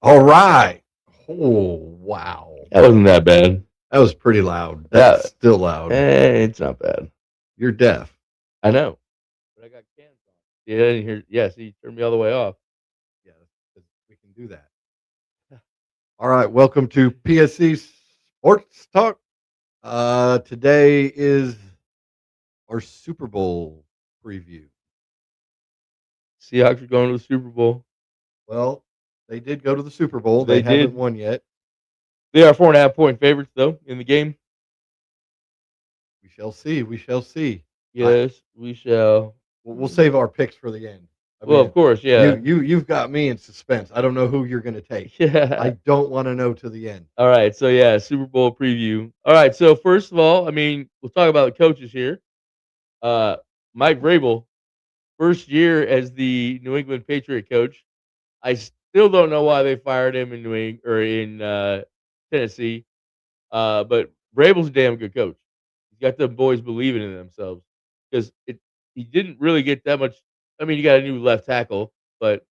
All right. Oh, wow. That wasn't that bad. That was pretty loud. Yeah, That's still loud. it's not bad. You're deaf. I know, but I got cans on. Yeah, I didn't hear. Yeah, see, you turned me all the way off. Yeah, we can do that. All right. Welcome to PSC Sports Talk. Today is our Super Bowl preview. Seahawks are going to the Super Bowl. Well, they did go to the Super Bowl. They They haven't did. won yet. They are 4.5-point favorites though in the game. We shall see. We shall see. Yes, we shall. We'll save our picks for the end. I Well, mean, of course, yeah. you've got me in suspense. I don't know who you're going to take. I Yeah. don't want to know to the end. All right, so yeah, Super Bowl preview. All right, so first of all, I mean, we'll talk about the coaches here. Uh, Mike Vrabel, first year as the New England Patriot coach. I still don't know why they fired him in New England or in Tennessee. But Vrabel's a damn good coach. He's got the boys believing in themselves because he didn't really get that much. I mean, you got a new left tackle, but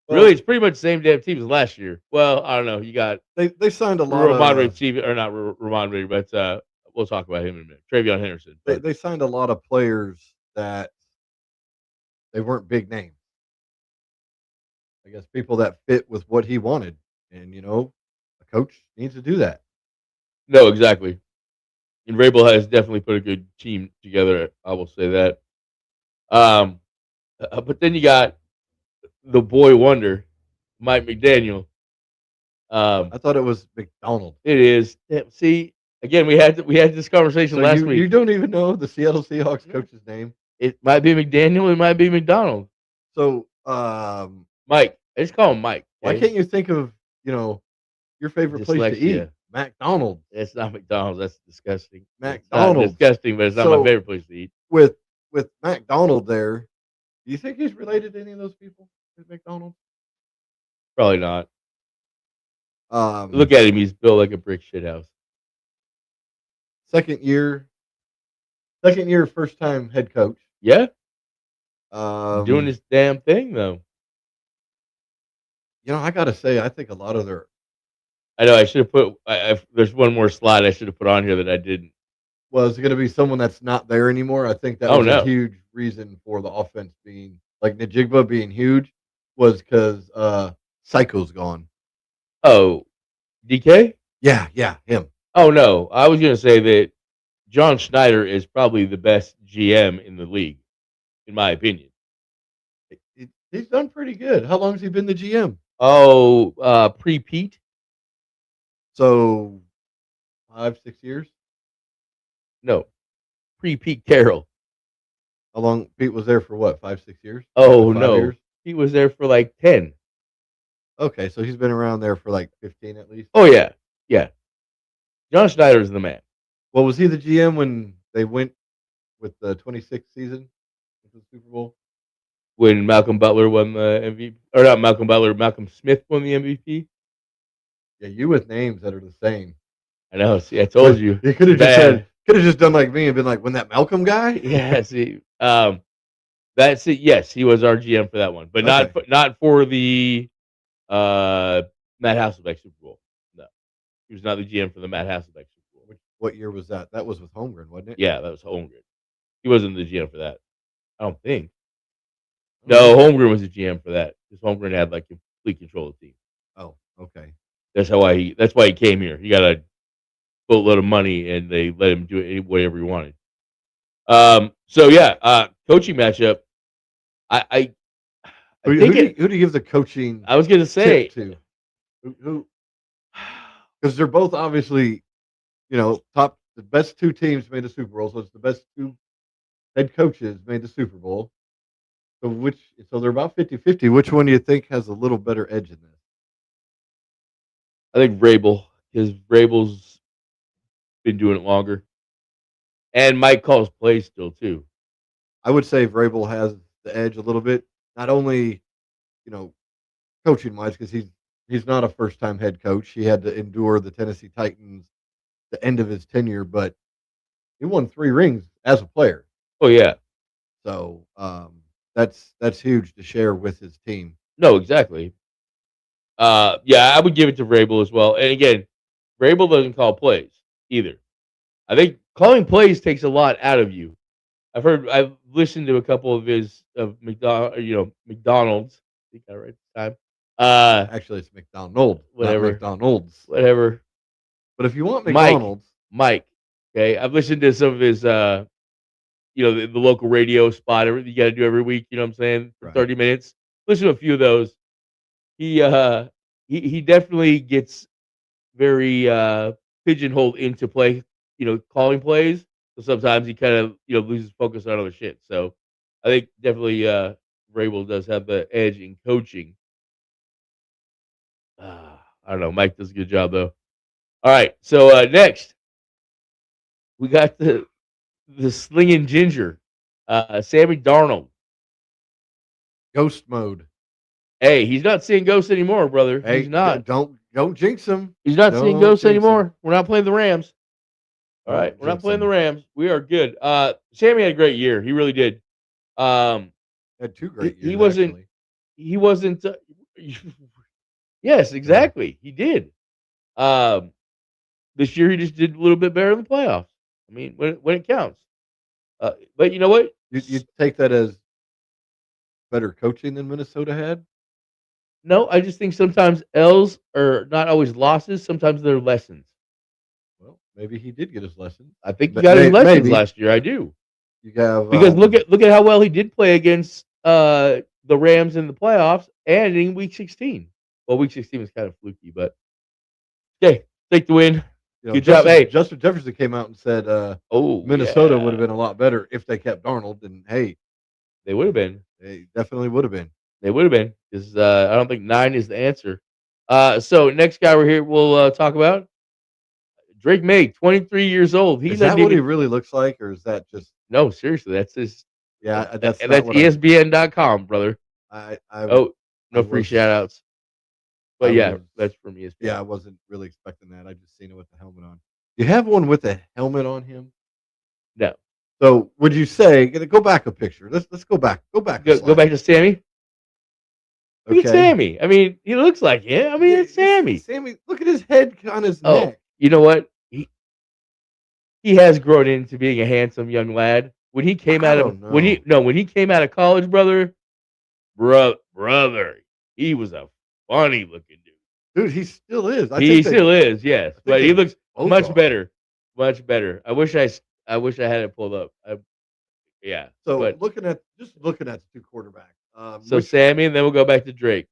really, Well, it's pretty much the same damn team as last year. Well, I don't know. You got they signed a lot Ramondre of Steve or not Ramondre, but we'll talk about him in a minute. Travion Henderson, but they signed a lot of players that they weren't big names. I guess people that fit with what he wanted, and a coach needs to do that. no, exactly. And Vrabel has definitely put a good team together. I will say that. Um, but then you got the boy wonder, Mike McDaniel. I thought it was McDonald. It is. Yeah, see, again, we had this conversation So last you week. don't even know the Seattle Seahawks coach's name. It might be McDaniel. It might be McDonald. So Mike. I just call him Mike. why Okay? can't you think of your favorite place to eat? Dyslexia. McDonald's. It's not McDonald's. That's disgusting. It's not McDonald's. disgusting, but it's not my So favorite place to eat. with McDonald there, do you think he's related to any of those people at McDonald's? Probably not. Um, Look at him. He's built like a brick shit house. second year, first time head coach. Yeah, doing Um, this damn thing though. I gotta say, I think a lot of their I know. I should have put. There's one more slide I should have put on here that I didn't. was going to be someone that's not there anymore. I think that Oh was a no. huge reason for the offense being like Najigba being huge was because Psycho's gone. Oh, DK. Yeah, him. Oh no. I was gonna say that John Schneider is probably the best GM in the league, in my opinion. He's done pretty good. How long has he been the GM? Oh, pre Pete? So 5-6 years. No, pre Pete Carroll. How long Pete was there for? What 5-6 years? Oh Like 5 years. no, he was there for like 10. Okay, so he's been around there for like 15 at least. Oh yeah, yeah. John Schneider is the man. Well, was he the GM when they went with the 26th season into the Super Bowl? When Malcolm Butler won the MVP, or not Malcolm Butler, Malcolm Smith won the MVP. Yeah, you with names that are the same. I know. See, I told you. You could have just Bad. said, could have just done like me and been like, when that Malcolm guy? Yeah. See, that's it. Yes, he was our GM for that one, but Okay. not for the Matt Hasselbeck Super Bowl. No, he was not the GM for the Matt Hasselbeck Super Bowl. What year was that? That was with Holmgren, wasn't it? Yeah, that was Holmgren. He wasn't the GM for that. I don't think. I don't No, know. Holmgren was the GM for that because Holmgren had like complete control of the team. Oh, okay. That's how he. That's why he came here. He got a boatload of money, and they let him do it whatever he wanted. So yeah, coaching matchup. I Who, think who do you give the coaching I was gonna say tip to? Who? Because they're both obviously, top. The best two teams made the Super Bowl, so it's the best two head coaches made the Super Bowl. So they're about 50-50. Which one do you think has a little better edge in this? I think Vrabel because Vrabel's been doing it longer, and Mike calls plays still too. I would say Vrabel has the edge a little bit. Not only, you know, coaching wise, because he's not a first time head coach. He had to endure the Tennessee Titans the end of his tenure, but he won 3 rings as a player. Oh yeah, So that's huge to share with his team. no, exactly. Yeah, I would give it to Vrabel as well. And again, Vrabel doesn't call plays either. I think calling plays takes a lot out of you. I've listened to a couple of his of McDonald's. I think I got it right this time. Actually, it's McDonald, not Whatever, McDonald's. whatever. But if you want Mike, McDonald's, Mike. Okay, I've listened to some of his the local radio spot you got to do every week. You know what I'm saying for right? 30 minutes. Listen to a few of those. He he definitely gets very pigeonholed into play. Calling plays. So sometimes he kind of loses focus on other shit. So I think definitely Vrabel does have the edge in coaching. I don't know. Mike does a good job though. All right. So next we got the slinging ginger, Sammy Darnold. Ghost mode. Hey, he's not seeing ghosts anymore, brother. Hey, He's not. don't jinx him. He's not seeing Don't ghosts jinx him. anymore. We're not playing the Rams. All right, Don't we're not jinx playing the him. Rams. We are good. Sammy had a great year. He really did. Had 2 great years. He wasn't. Actually. He wasn't. Yes, exactly. He did. Um, this year he just did a little bit better in the playoffs. I mean, when it counts. But you know what? You take that as better coaching than Minnesota had. No, I just think sometimes L's are not always losses. Sometimes they're lessons. Well, maybe he did get his lesson. I think he got his lessons last year. I do. You have Because look at how well he did play against the Rams in the playoffs and in Week 16. Well, Week 16 was kind of fluky, but okay, take the win. Good job. Hey, Justin Jefferson came out and said, oh, Minnesota would have been a lot better if they kept Darnold." And hey, they would have been. they definitely would have been. They would have been because I don't think 9 is the answer. So next guy we'll talk about Drake May, 23 years old. Is that what he really looks like, or is that just no? Seriously, that's his. Yeah, That's ESPN.com, brother. No free shout outs. But that's from ESPN. Yeah, I wasn't really expecting that. I just seen it with the helmet on. You have one with a helmet on him? No. So would you say go back a picture? Let's go back. Go back. Go back to Sammy. Look at Sammy. I mean, he looks like him. I mean, it's Sammy. Sammy, look at his head on his neck. You know what? He has grown into being a handsome young lad. When he came out of when he came out of college, brother, he was a funny looking dude. Dude, he still is. He still is, yes. But he looks much better. Much better. I wish I had it pulled up. Yeah. So looking at the 2 quarterbacks. So Sammy, and then we'll go back to Drake.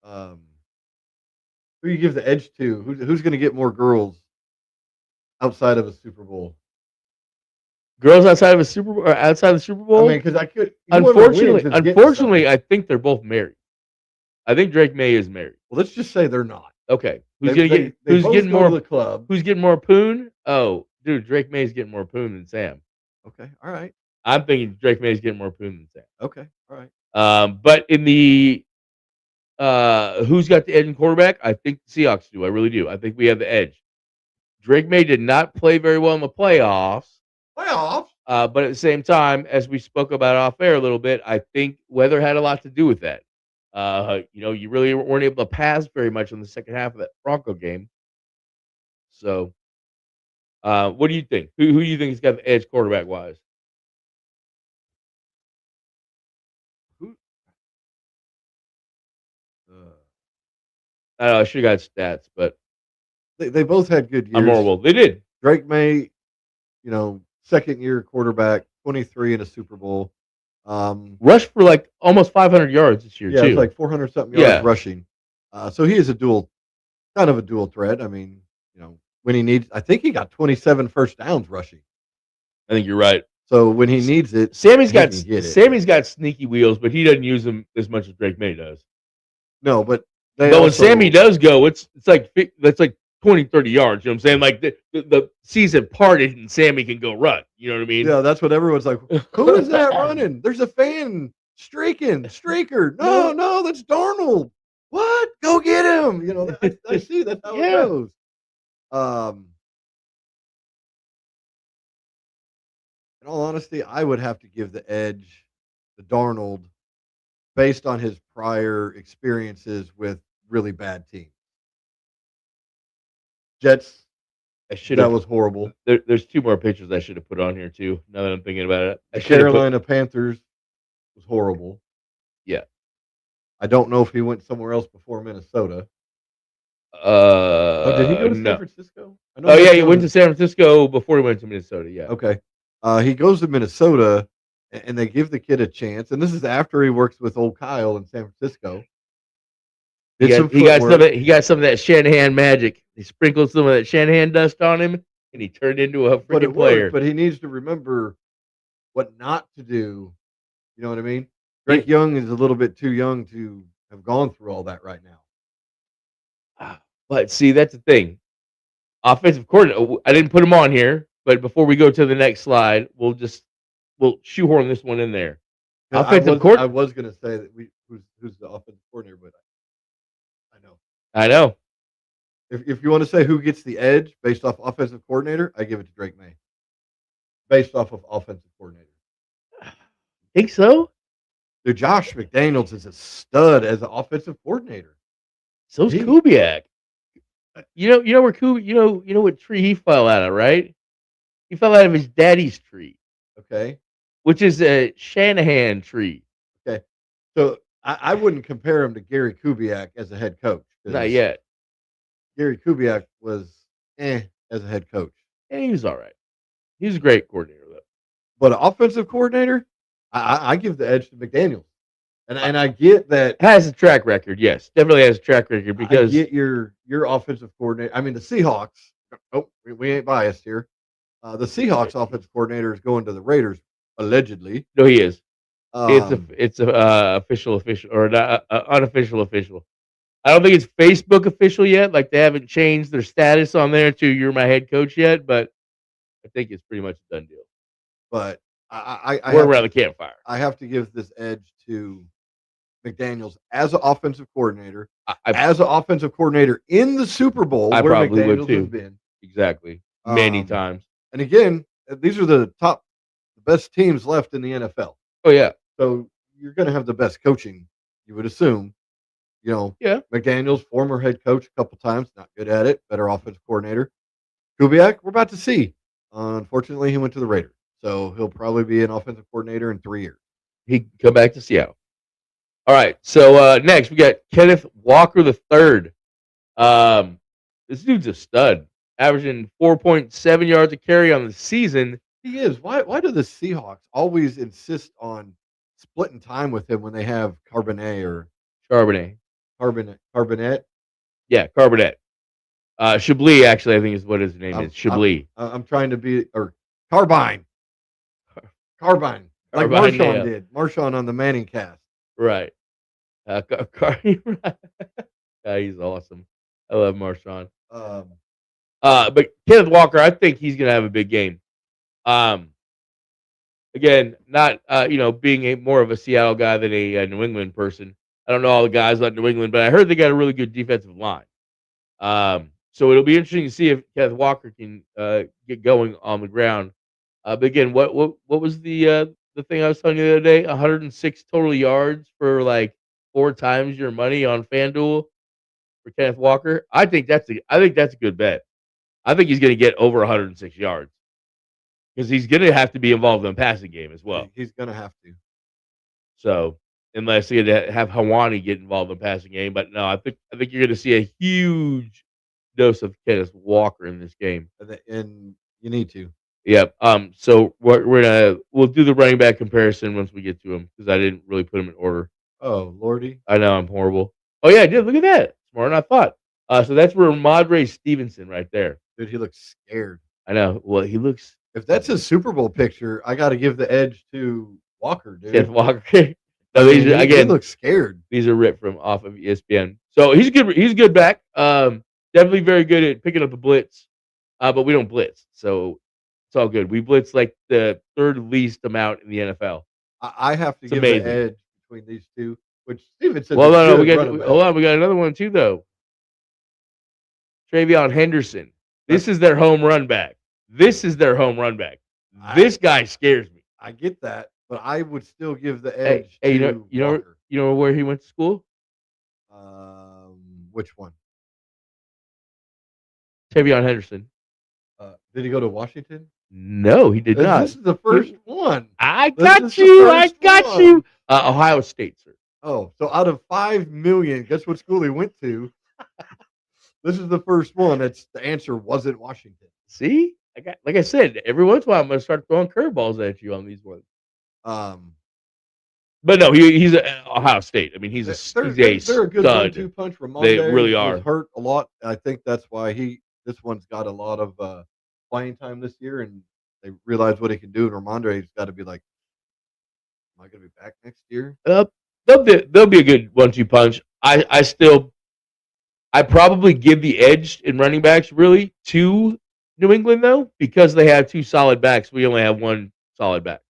Who you give the edge to? Who's going to get more girls outside of a Super Bowl? Girls outside of a Super Bowl or outside of the Super Bowl? I mean, because I could. Unfortunately, I think they're both married. I think Drake May is married. Well, let's just say they're not. Okay, who's getting more the club? Who's getting more poon? Oh, dude, Drake May's getting more poon than Sam. Okay, all right. I'm thinking Drake May's getting more poon than Sam. Okay, all right. But in the who's got the edge in quarterback? I think the Seahawks do. I really do. I think we have the edge. Drake May did not play very well in the playoffs. But at the same time, as we spoke about off air a little bit, I think weather had a lot to do with that. You really weren't able to pass very much in the second half of that Bronco game. So, what do you think? Who do you think has got the edge quarterback wise? I don't know. I should have got stats, but they both had good years. I'm horrible. They did. Drake May, second year quarterback, 23 in a Super Bowl. Rushed for like almost 500 yards this year, too. Yeah, it's like 400 something yards rushing. So he is kind of a dual threat. I mean, when he needs, I think he got 27 first downs rushing. I think you're right. So when he needs it, Sammy's got sneaky wheels, but he doesn't use them as much as Drake May does. No, but when Sammy does go, it's like 20, 30 yards. You know what I'm saying? Like the season parted and Sammy can go run. You know what I mean? Yeah, that's what everyone's like. Who is that running? There's a fan streaker. No, that's Darnold. What? Go get him. I see that's how it goes. In all honesty, I would have to give the edge to Darnold based on his prior experiences with really bad teams. Jets, I should that have. was horrible. There's 2 more pictures I should have put on here too. Now that I'm thinking about it, I The should have put. Carolina Panthers was horrible. Yeah. I don't know if he went somewhere else before Minnesota. Oh, did he go to San No. Francisco? I know Oh yeah, he goes went to San Francisco before he went to Minnesota. Yeah. Okay. He goes to Minnesota, and they give the kid a chance, and this is after he works with old Kyle in San Francisco. Did some He got footwork. he got some of that Shanahan magic. He sprinkled some of that Shanahan dust on him, and he turned into a But it freaking player. worked, but he needs to remember what not to do. You know what I mean? Drake Young is a little bit too young to have gone through all that right now. But see, that's the thing. Offensive coordinator. I didn't put him on here, but before we go to the next slide, we'll shoehorn this one in there. Yeah, Offensive I was going to say that who's the offensive coordinator, but I know. I know. If you want to say who gets the edge based off offensive coordinator, I give it to Drake May. Based off of offensive coordinator. Think so? Dude, Josh McDaniels is a stud as an offensive coordinator. So's Kubiak. You know where you know what tree he fell out of, right? He fell out of his daddy's tree. Okay. Which is a Shanahan tree. Okay. So I wouldn't compare him to Gary Kubiak as a head coach. Not yet. Gary Kubiak was as a head coach. And he was all right. He was a great coordinator, though. But an offensive coordinator, I give the edge to McDaniels. And I get that has a track record, yes. Definitely has a track record because I get your offensive coordinator. I mean the Seahawks. Oh, we ain't biased here. The Seahawks offensive coordinator is going to the Raiders, allegedly. No, he is. It's a official or not, unofficial official. I don't think it's Facebook official yet. Like they haven't changed their status on there to "you're my head coach" yet, but I think it's pretty much a done deal. But we're around the campfire. I have to give this edge to McDaniels as an offensive coordinator. As an offensive coordinator in the Super Bowl, I where probably McDaniels would too. has been. Exactly. Many times. And again, these are the best teams left in the NFL. Oh yeah. So you're going to have the best coaching, you would assume. You know, yeah. McDaniels, former head coach a couple times, not good at it, better offensive coordinator. Kubiak, we're about to see. Unfortunately, he went to the Raiders, so he'll probably be an offensive coordinator in 3 years. He can come back to Seattle. All right, so next we got Kenneth Walker III. This dude's a stud, averaging 4.7 yards a carry on the season. He is. Why do the Seahawks always insist on splitting time with him when they have Charbonnet? Yeah, Charbonnet. Chablis, actually, I think is what his name is. Chablis. I'm trying to be Carbine. Like Marshawn did. Marshawn on the Manning cast. Right. He's awesome. I love Marshawn. But Kenneth Walker, I think he's gonna have a big game. Again, not being more of a Seattle guy than a New England person. I don't know all the guys like New England, but I heard they got a really good defensive line. So it'll be interesting to see if Kenneth Walker can get going on the ground. But again, what was the thing I was telling you the other day? 106 total yards for like 4 times your money on FanDuel for Kenneth Walker. I think that's a good bet. I think he's going to get over 106 yards because he's going to have to be involved in the passing game as well. He's going to have to. So unless you have Hawani get involved in the passing game, but no, I think you're going to see a huge dose of Kenneth Walker in this game, and you need to. Yep. So we'll do the running back comparison once we get to him because I didn't really put them in order. Oh lordy! I know I'm horrible. Oh yeah, I did. Look at that. Smarter than I thought. So that's Ramondre Stevenson right there. Dude, he looks scared. I know. Well, he looks. If that's his Super Bowl picture, I got to give the edge to Walker, dude. Kenneth Walker. No, he looks scared. These are ripped from off of ESPN. So he's good. He's a good back. Definitely very good at picking up the blitz. But we don't blitz, so it's all good. We blitz like the third least amount in the NFL. I have to give the edge between these two, which Stevenson. Well, no, hold on. We got another one too, though. Travion Henderson. This is their home run back. This guy scares me. I get that, but I would still give the edge. You know You know where he went to school? Which one? Tavion Henderson. Did he go to Washington? No, he did not. This is the first one. I This got is the you. I first got one. you. Ohio State, sir. Oh, so out of 5 million, guess what school he went to? This is the first one. That's the answer wasn't Washington. See, like I said, every once in a while I'm gonna start throwing curveballs at you on these ones. Um, But no, he's a Ohio State. I mean, he's a they're a good stud. 1-2 punch. They Ramonde really was are. hurt a lot. I think that's why this one's got a lot of playing time this year, and they realize what he can do. And Ramonde's got to be like, "Am I going to be back next year?" They'll be a good 1-2 punch. I probably give the edge in running backs really to New England though, because they have 2 solid backs. We only have 1 solid back.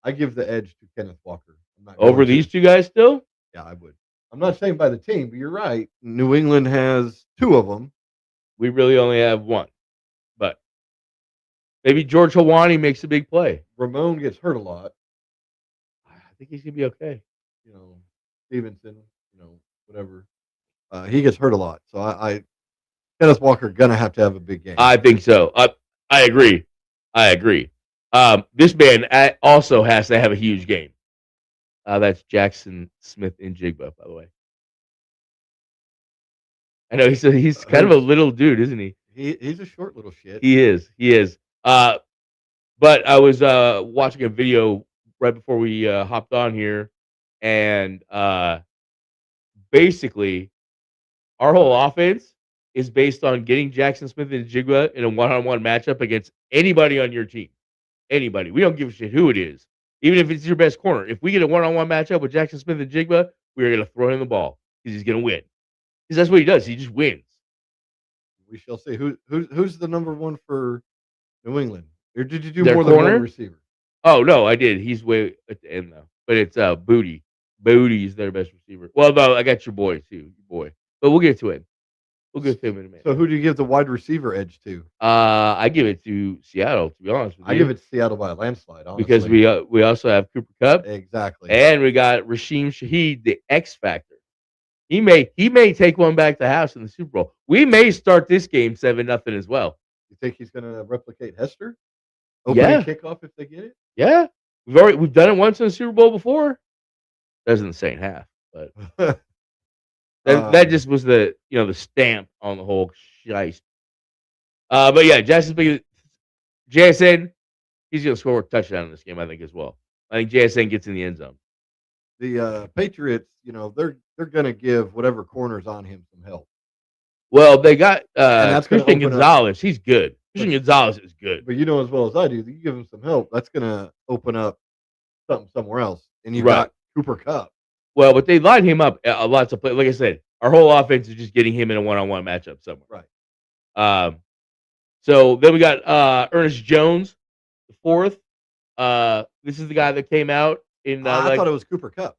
I give the edge to Kenneth Walker. I'm not Over these 2 guys still? Yeah, I would. I'm not saying by the team, but you're right. New England has 2 of them. We really only have 1. But maybe George Hawani makes a big play. Ramon gets hurt a lot. I think he's gonna be okay. Stevenson, whatever. He gets hurt a lot. So Kenneth Walker gonna have to have a big game. I think so. I agree. This man also has to have a huge game. That's Jackson Smith in Jigba, by the way. I know he's kind of a little dude, isn't he? He's a short little shit. He is. But I was watching a video right before we hopped on here, and basically, our whole offense is based on getting Jackson Smith and Jigba in a one-on-one matchup against anybody on your team. Anybody. We don't give a shit who it is, even if it's your best corner. If we get a one-on-one matchup with Jackson Smith and Jigba, we're going to throw him the ball because he's going to win. Because that's what he does. He just wins. We shall see. Who's the number 1 for New England? Or did you do Their more corner? than 1 receiver? Oh, no, I did. He's way at the end, though. But it's Booty. Booty's their best receiver. Well, no, I got your boy, too. Your boy. But we'll get to it. We'll get to him in a minute. So who do you give the wide receiver edge to? I give it to Seattle, to be honest with you. I give it to Seattle by a landslide, honestly. Because we also have Cooper Kupp. Exactly. And we got Rasheem Shaheed, the X Factor. He may take one back to the house in the Super Bowl. We may start this game 7-0 as well. You think he's going to replicate Hester? Opening kickoff if they get it? Yeah. We've done it once in the Super Bowl before. That was in the second half, but that just was the stamp on the whole shiest. But yeah, JSN, he's going to score a touchdown in this game, I think, as well. I think JSN gets in the end zone. The Patriots, they're going to give whatever corner's on him some help. Well, they got Christian Gonzalez. He's good. Christian Gonzalez is good. But you know as well as I do, you give him some help, that's going to open up something somewhere else. And you've got Cooper Kupp. Well, but they line him up lots of play. Like I said, our whole offense is just getting him in a one-on-one matchup somewhere. Right. So then we got Ernest Jones, the 4th. This is the guy that came out in. I thought it was Cooper Kupp.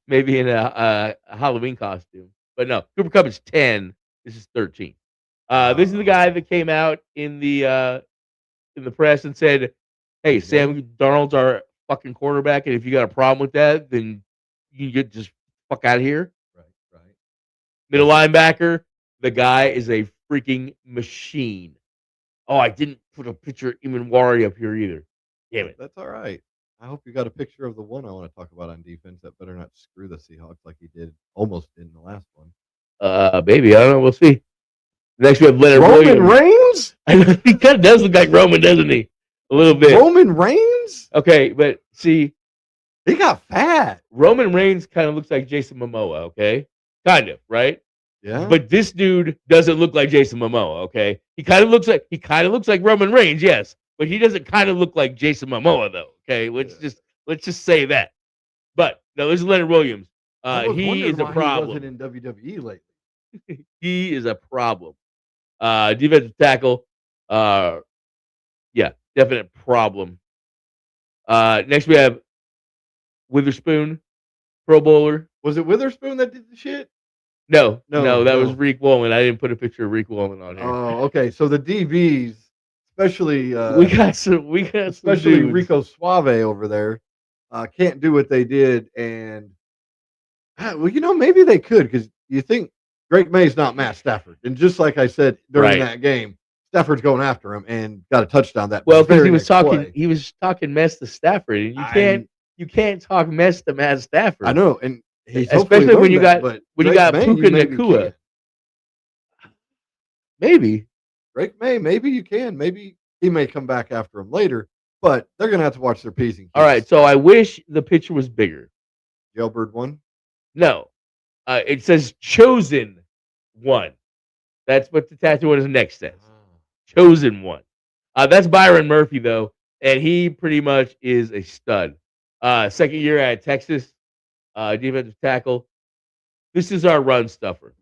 Maybe in a Halloween costume, but no. Cooper Kupp is 10. This is 13. This is the guy that came out in the press and said, "Hey, Sam Darnold's our fucking quarterback, and if you got a problem with that, then you can get just fuck out of here." Right. Middle linebacker, the guy is a freaking machine. Oh, I didn't put a picture of Imanwari up here either. Damn it. That's all right. I hope you got a picture of the one I want to talk about on defense. That better not screw the Seahawks like he almost did in the last one. Maybe. I don't know. We'll see. Next, we have Leonard Roman Williams. Reigns? He kind of does look like Roman, doesn't he? A little bit. Roman Reigns? Okay, but see. He got fat. Roman Reigns kind of looks like Jason Momoa, okay? Kind of, right? Yeah. But this dude doesn't look like Jason Momoa, okay? He kind of looks like Roman Reigns, yes. But he doesn't kind of look like Jason Momoa, though. Okay, let's just say that. But no, this is Leonard Williams. He is a problem. He wasn't in WWE lately. He is a problem. Defensive tackle. Yeah, definite problem. Next we have Witherspoon, Pro Bowler. Was it Witherspoon that did the shit? No, that was Reek Woolen. I didn't put a picture of Reek Woolen on here. Oh, okay. So the DBs especially We got some especially dudes. Rico Suave over there, can't do what they did. And well, maybe they could because you think Drake May's not Matt Stafford, and just like I said during Right. that game, Stafford's going after him and got a touchdown that Well, because very next play. he was talking mess to Stafford, and I you can't talk mess to Matt I Stafford, know, and he's hopefully especially learned that. But when you Drake got May, Puka you maybe Nakua. can. Maybe. Drake May, maybe you can. Maybe he may come back after him later, but they're gonna have to watch their P's and All right, Q's. so I wish the picture was bigger. Jailbird one. No, it says chosen one. That's what the tattoo on his neck says. Chosen one. That's Byron Murphy though, and he pretty much is a stud. Second year at Texas, defensive tackle. This is our run stuffer.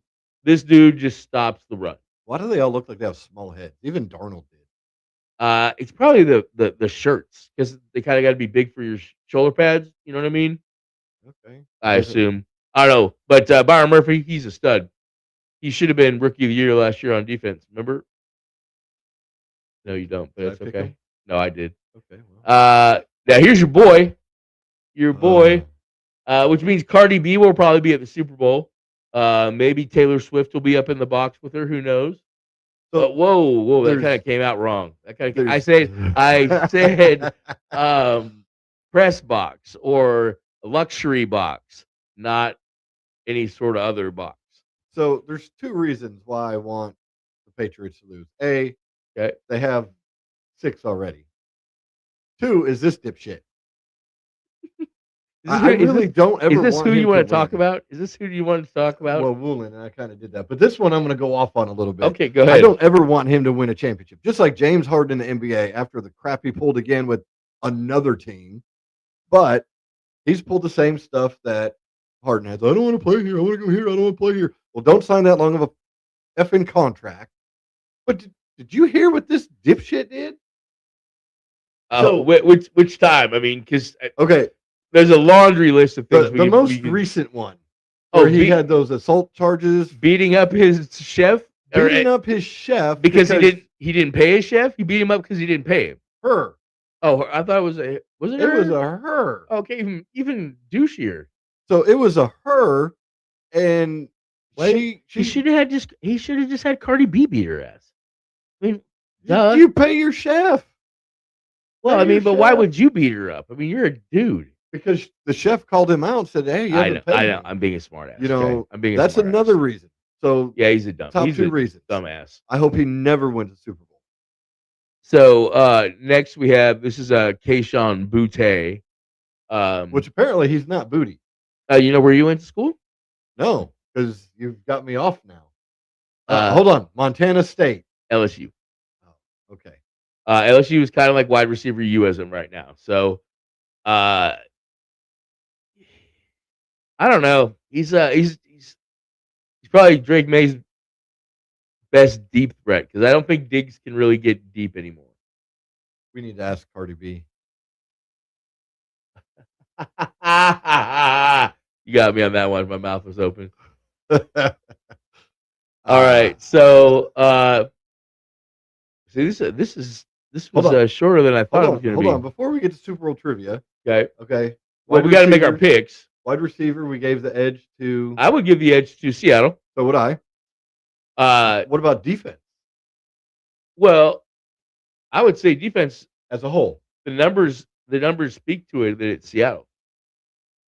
This dude just stops the run. Why do they all look like they have small heads? Even Darnold did. It's probably the shirts because they kind of got to be big for your shoulder pads. You know what I mean? Okay. I assume. I don't know, but Byron Murphy, he's a stud. He should have been rookie of the year last year on defense. Remember? No, you don't, but Did I it's pick okay. him? No, I did. Okay. Well. Now here's your boy, which means Cardi B will probably be at the Super Bowl. Maybe Taylor Swift will be up in the box with her. Who knows? So But whoa, that kind of came out wrong. I said press box or luxury box, not any sort of other box. So there's two reasons why I want the Patriots to lose. A, Okay. they have 6 already. 2 is this dipshit. I really don't ever. Is this want who him you want to win. talk about? Is this who you want to talk about? Well, Woolen, and I kind of did that, but this one I'm going to go off on a little bit. Okay, go ahead. I don't ever want him to win a championship. Just like James Harden in the NBA after the crap he pulled again with another team, but he's pulled the same stuff that Harden has. I don't want to play here. I want to go here. I don't want to play here. Well, don't sign that long of a effing contract. But did you hear what this dipshit did? So which time? I mean, because okay, there's a laundry list of things. The most recent one, where he had those assault charges, beating up his chef, up his chef because he didn't pay his chef. He beat him up because he didn't pay him. Her. Oh, I thought it was it her? was a her. Okay, even douchier. So it was a her, and he should have just had Cardi B beat her ass. I mean, duh. You pay your chef. Well, I mean, but why would you beat her up? I mean, you're a dude. Because the chef called him out and said, "Hey, you haven't paid me." I'm being a smart ass. You know, okay? I'm being. That's another reason. So yeah, he's a dumb. Top he's 2 reasons. Dumbass. I hope he never wins a Super Bowl. So next we have this is Keyshawn Boutte, which apparently he's not booty. You know where you went to school? No, because you've got me off now. Hold on, Montana State, LSU. Oh, okay. LSU is kind of like wide receiver USM right now. So, I don't know. He's probably Drake May's best deep threat because I don't think Diggs can really get deep anymore. We need to ask Cardi B. You got me on that one. My mouth was open. All right, so see this was shorter than I thought it was going to be. Hold on, before we get to Super Bowl trivia. Okay. Well, we got to make our picks. Wide receiver, we gave the edge to. I would give the edge to Seattle. So would I. What about defense? Well, I would say defense as a whole. The numbers speak to it that it's Seattle.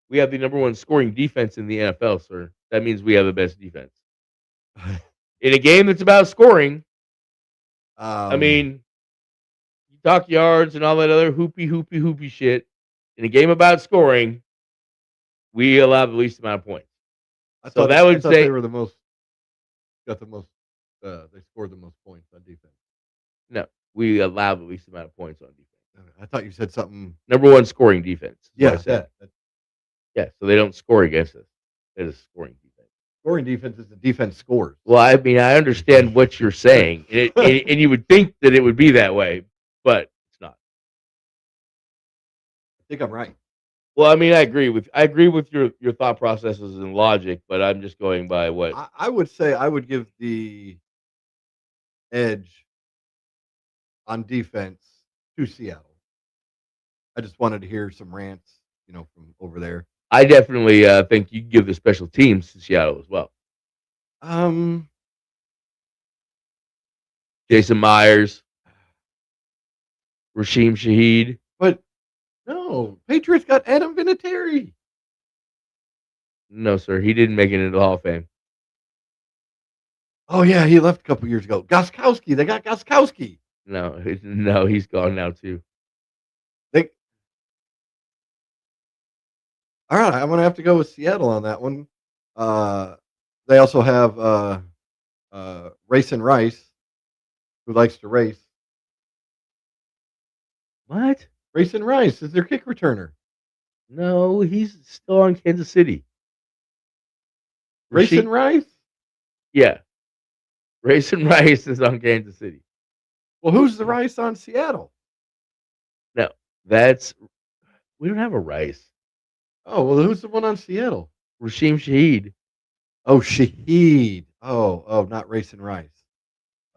We have the number 1 scoring defense in the NFL, sir. That means we have the best defense. In a game that's about scoring, I mean, you talk yards and all that other hoopy shit. In a game about scoring, we allow the least amount of points. I thought they were the most. They scored the most points on defense. No, we allow the least amount of points on defense. I thought you said something. Number 1 scoring defense. Yeah, yeah. So they don't score against us. It is scoring defense. Scoring defense is the defense scores. Well, I mean, I understand what you're saying, and you would think that it would be that way, but it's not. I think I'm right. Well, I mean, I agree with your thought processes and logic, but I'm just going by what I would say. I would give the edge. on defense to Seattle. I just wanted to hear some rants, from over there. I definitely think you give the special teams to Seattle as well. Um, Jason Myers, Rasheem Shaheed. but no, Patriots got Adam Vinatieri. No, sir, he didn't make it into the Hall of Fame. Oh yeah, he left a couple years ago. Goskowski, they got Goskowski. No, he's gone now too. They All right, I'm gonna have to go with Seattle on that one. They also have Racing Rice, who likes to race. What? Racing Rice is their kick returner. No, he's still on Kansas City. Racing Rice? Yeah. Racing Rice is on Kansas City. Well, who's the Rice on Seattle? No, we don't have a Rice. Oh, well, who's the one on Seattle? Rasheem Shaheed. Oh, Shaheed. Oh, not Racing Rice.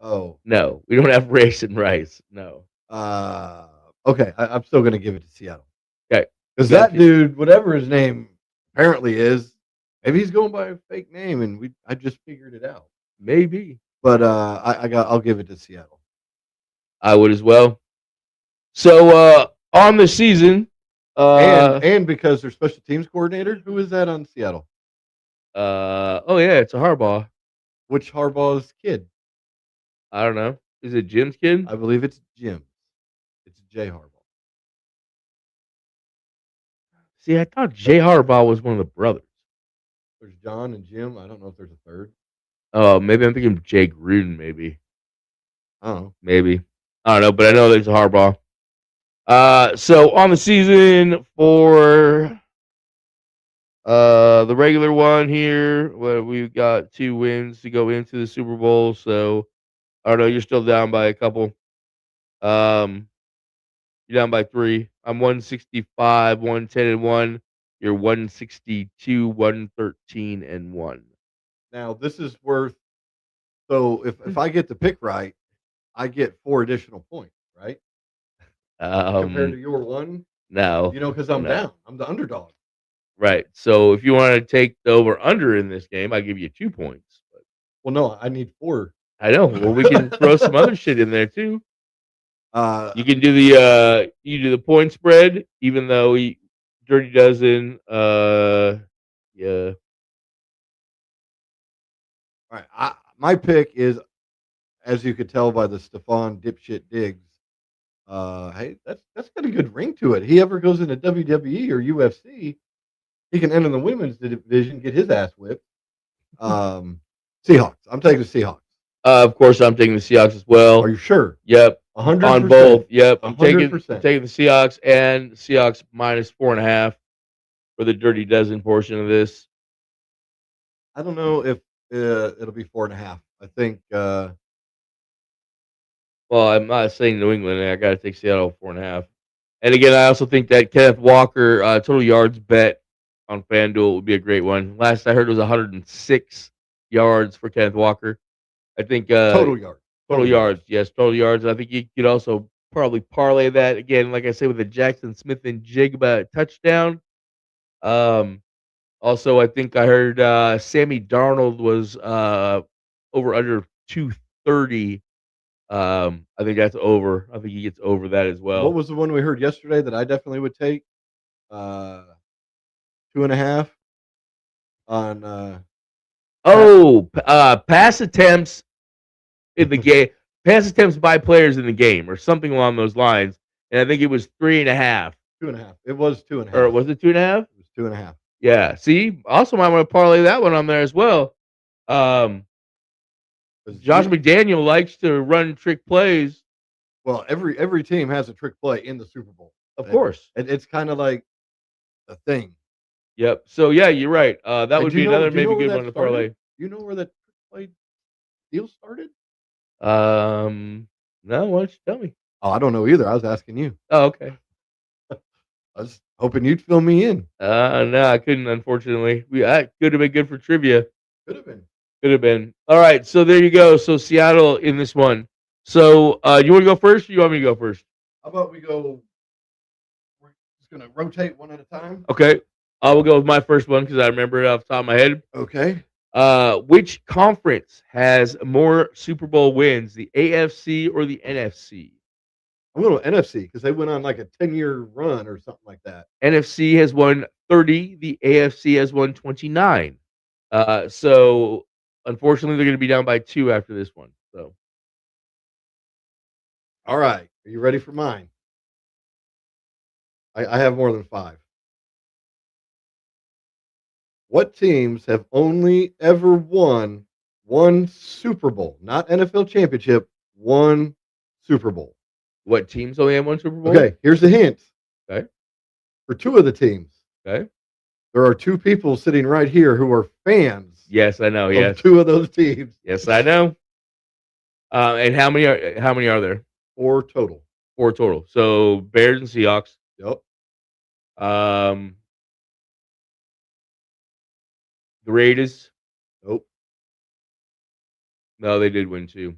Oh. No, we don't have Racing Rice. No. Okay, I'm still going to give it to Seattle. Okay. Because that dude, whatever his name apparently is, maybe he's going by a fake name, and I just figured it out. Maybe. But I'll give it to Seattle. I would as well. So on the season, and because their special teams coordinator, who is that on Seattle? Oh yeah, it's a Harbaugh. Which Harbaugh's kid? I don't know. Is it Jim's kid? I believe it's Jim. It's Jay Harbaugh. See, I thought Jay Harbaugh was one of the brothers. There's John and Jim. I don't know if there's a third. Oh, maybe I'm thinking Jay Gruden. Maybe. I don't know. Maybe. I don't know, but I know there's a Harbaugh. So on the season for the regular one here, we've got 2 wins to go into the Super Bowl. So I don't know, you're still down by a couple. You're down by 3. I'm 165, 110-1. You're 162, 113-1. Now this is worth. So if I get the pick right, I get 4 additional points, right? Compared to your one. No, because I'm down. I'm the underdog. Right. So if you want to take the over under in this game, I give you 2 points. But well, no, I need 4. I know. Well, we can throw some other shit in there too. You can do the point spread, even though Dirty Dozen. Yeah. All right. My pick is, as you could tell by the Stephon dipshit Diggs. Hey, that's got a good ring to it. He ever goes into WWE or UFC, he can enter the women's division, get his ass whipped. Seahawks. I'm taking the Seahawks. Of course, I'm taking the Seahawks as well. Are you sure? Yep. 100% on both. Yep. I'm 100%. taking the Seahawks and Seahawks minus 4.5 for the Dirty Dozen portion of this. I don't know if it'll be 4.5. I think. Well, I'm not saying New England. I got to take Seattle 4.5. And again, I also think that Kenneth Walker total yards bet on FanDuel would be a great one. Last I heard it was 106 yards for Kenneth Walker. I think total yards. Total yards, yes, total yards. I think you could also probably parlay that again, like I said, with the Jackson Smith and Jigba touchdown. Also, I think I heard Sammy Darnold was over under 230. I think that's over. I think he gets over that as well. What was the one we heard yesterday that I definitely would take? 2.5 on. Pass attempts in the game. Pass attempts by players in the game, or something along those lines. And I think it was 3.5. 2.5. It was 2.5. Or was it 2.5? It was 2.5. Yeah. See, also might want to parlay that one on there as well. Josh McDaniel likes to run trick plays. Well, every team has a trick play in the Super Bowl. Of course. It's kind of like a thing. Yep. So yeah, you're right. That would be another maybe good one to parlay. You know where that trick play deal started? No, why don't you tell me? Oh, I don't know either. I was asking you. Oh, okay. I was hoping you'd fill me in. No, I couldn't, unfortunately. I could have been good for trivia. Could have been. Could have been. All right, so there you go. So Seattle in this one. So, you want to go first? Or you want me to go first? How about we go? We're just gonna rotate one at a time. Okay, I will go with my first one because I remember it off the top of my head. Okay. Which conference has more Super Bowl wins, the AFC or the NFC? I'm going to NFC because they went on like a 10-year run or something like that. NFC has won 30, the AFC has won 29. So unfortunately, they're going to be down by 2 after this one. So All right. Are you ready for mine? I have more than five. What teams have only ever won one Super Bowl? Not NFL championship, one Super Bowl. what teams only have one Super Bowl? Okay, here's the hint. Okay. For two of the teams, Okay. there are two people sitting right here who are fans Yes, I know. of Yes. two of those teams. Yes, I know. And how many are there? Four total. 4 total. So Bears and Seahawks. Yep. Um, the Raiders. Nope. No, they did win 2.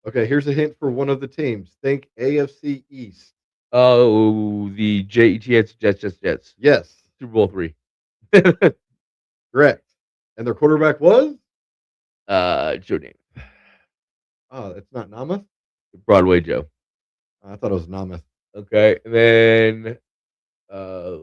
Okay, here's a hint for one of the teams. Think AFC East. Oh, the Jets. Yes, Super Bowl 3. correct. And their quarterback was? Joe Namath. Oh, it's not Namath? Broadway Joe. I thought it was Namath. Okay, and then uh,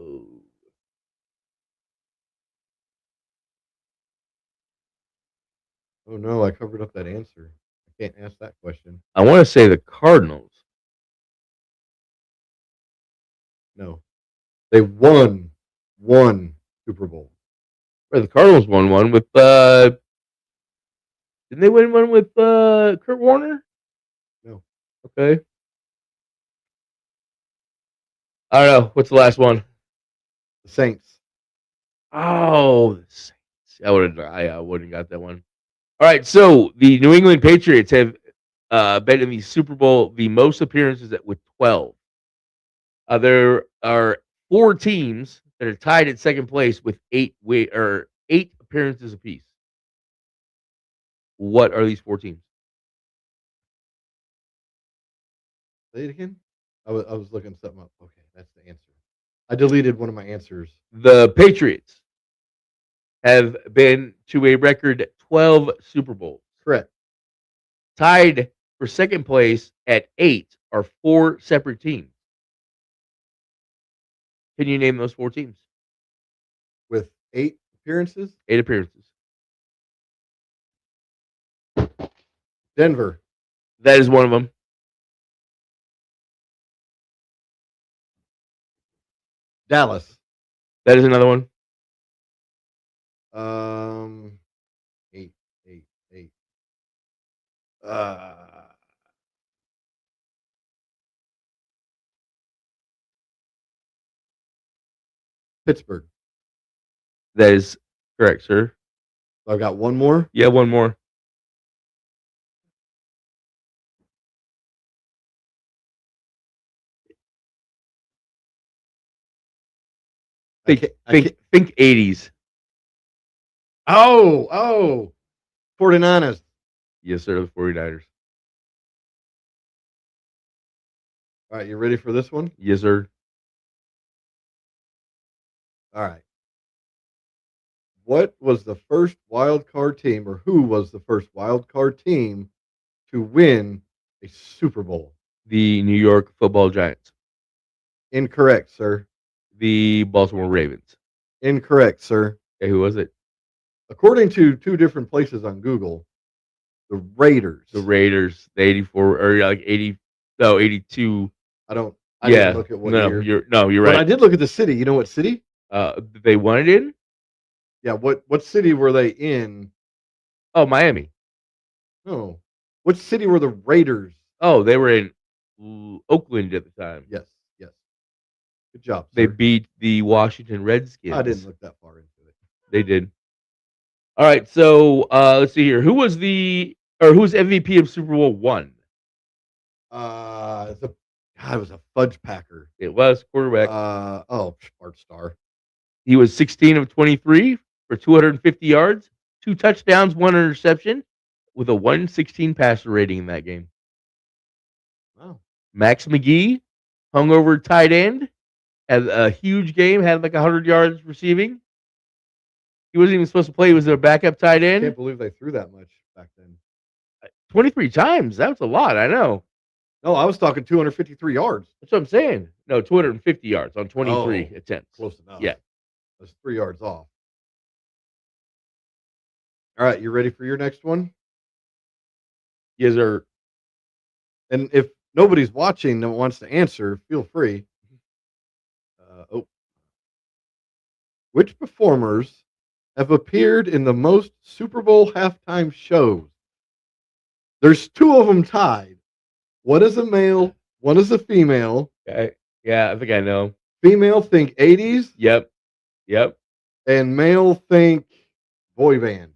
Oh no, I covered up that answer. I can't ask that question. I want to say the Cardinals. No. They won one Super Bowl. Or the Cardinals won one with didn't they win one with Kurt Warner? No. Okay. I don't know. What's the last one? The Saints. Oh, the Saints. I wouldn't got that one. All right, so the New England Patriots have been in the Super Bowl the most appearances with 12. There are 4 teams that are tied at second place with 8 appearances apiece. What are these 4 teams? Say it again. I was looking something up. Okay, that's the answer. I deleted one of my answers. The Patriots have been to a record 12 Super Bowls. Correct. Tied for second place at 8 are 4 separate teams. Can you name those 4 teams? With 8 appearances? 8 appearances. Denver. That is one of them. Dallas. That is another one. 8, 8, 8. Pittsburgh. That is correct, sir. I've got one more. Yeah, one more. Think 80s. Oh, 49ers. Yes, sir, the 49ers. All right, you ready for this one? Yes, sir. All right. What was the first wild card team, or who was the first wild card team to win a Super Bowl? The New York Football Giants. Incorrect, sir. The Baltimore Ravens. Incorrect, sir. Okay, who was it? According to 2 different places on Google, the Raiders. The Raiders. The 84 or like 80. No, 82. I didn't look at what year. You're right. But I did look at the city. You know what city? They won it in? Yeah, what city were they in? Oh, Miami. No. What city were the Raiders? Oh, they were in Oakland at the time. Yes. Good job, sir. They beat the Washington Redskins. I didn't look that far into it. They did. All right, so let's see here. Who's MVP of Super Bowl 1? It was a fudge packer. It was quarterback. Art Star. He was 16 of 23 for 250 yards, 2 touchdowns, 1 interception, with a 116 passer rating in that game. Wow. Max McGee, hungover tight end, had a huge game, had like 100 yards receiving. He wasn't even supposed to play. He was their backup tight I end. can't believe they threw that much back then. 23 times. That was a lot. I know. No, I was talking 253 yards. That's what I'm saying. No, 250 yards on 23 attempts. Close enough. Yeah. That's 3 yards off. All right, you ready for your next one? Yes, sir. And if nobody's watching that wants to answer, feel free. Which performers have appeared in the most Super Bowl halftime shows? There's 2 of them tied. One is a male, one is a female. Okay. Yeah, I think I know. Female think 80s, Yep. and male think boy band.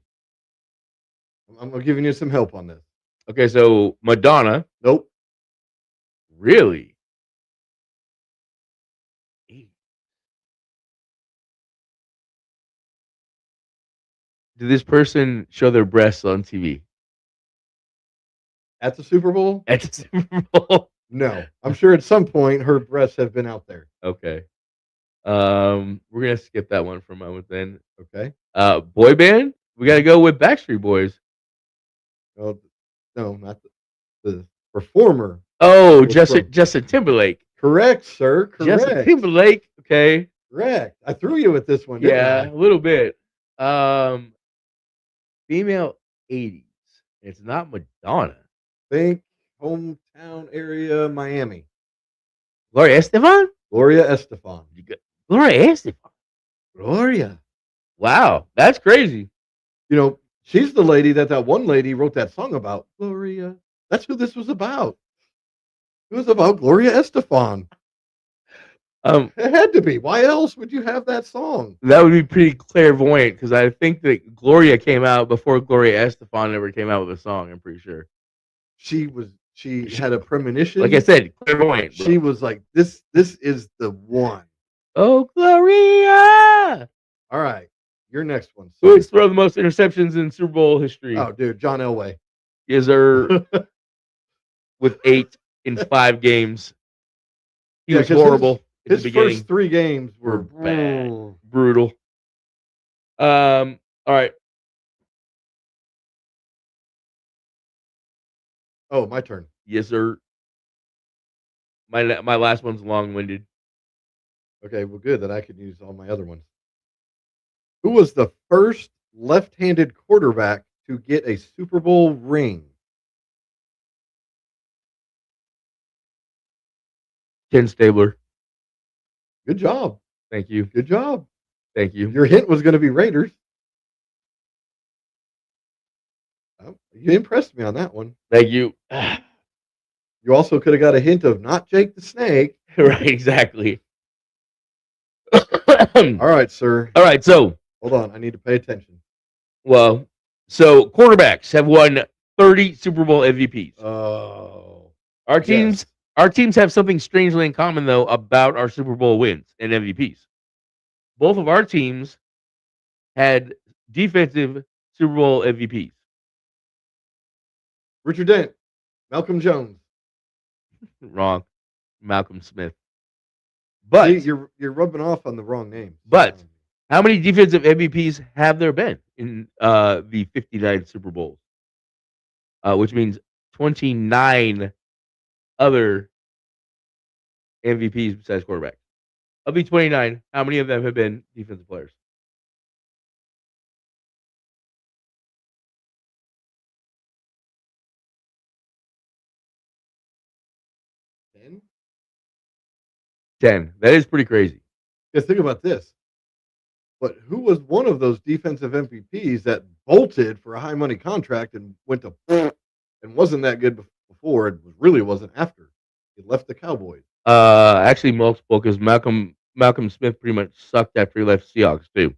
I'm giving you some help on this. Okay, so Madonna. Nope. Really? Did this person show their breasts on TV At the Super Bowl? at the Super Bowl? No. I'm sure at some point her breasts have been out there. Okay. We're gonna skip that one for a moment then. Okay. Boy band? We gotta go with Backstreet Boys. Well, no, not the performer. Oh, Was Justin Timberlake. Correct, sir. Correct. Justin Timberlake. Okay. Correct. I threw you with this one, didn't Yeah, I? a little bit. Female 80s. It's not Madonna. Think hometown area, Miami. Gloria Estefan? Gloria Estefan. Gloria Estefan. Gloria. Wow, that's crazy. You know, she's the lady that one lady wrote that song about. Gloria. That's who this was about. It was about Gloria Estefan. It had to be. Why else would you have that song? That would be pretty clairvoyant because I think that Gloria came out before Gloria Estefan ever came out with a song. I'm pretty sure. She had a premonition. Like I said, clairvoyant. Bro. She was like, this is the one. Oh, Gloria! All right. Your next one. Who has thrown the most interceptions in Super Bowl history? Oh, dude, John Elway. Is there with 8 in 5 games? He was horrible. His first 3 games were bad, brutal. All right. Oh, my turn. Yes, sir. My last one's long-winded. Okay, well, good that I could use all my other ones. Who was the first left-handed quarterback to get a Super Bowl ring? Ken Stabler. Good job. Thank you. Good job. Thank you. Your hint was going to be Raiders. Oh, you impressed me on that one. Thank you. You also could have got a hint of not Jake the Snake. Right, exactly. All right, sir. All right, so hold on. I need to pay attention. Well, so quarterbacks have won 30 Super Bowl MVPs. Oh, our teams have something strangely in common though about our Super Bowl wins and MVPs. Both of our teams had defensive Super Bowl MVPs. Richard Dent, Malcolm Jones. Wrong. Malcolm Smith. But see, you're rubbing off on the wrong name. But how many defensive MVPs have there been in the 59 Super Bowls? Which means 29 other MVPs besides quarterbacks. Of the 29, how many of them have been defensive players? 10. That is pretty crazy. Yeah, think about this. But who was one of those defensive MVPs that bolted for a high money contract and went to and wasn't that good before and really wasn't after? He left the Cowboys. Actually, multiple because Malcolm Smith pretty much sucked after he left Seahawks too.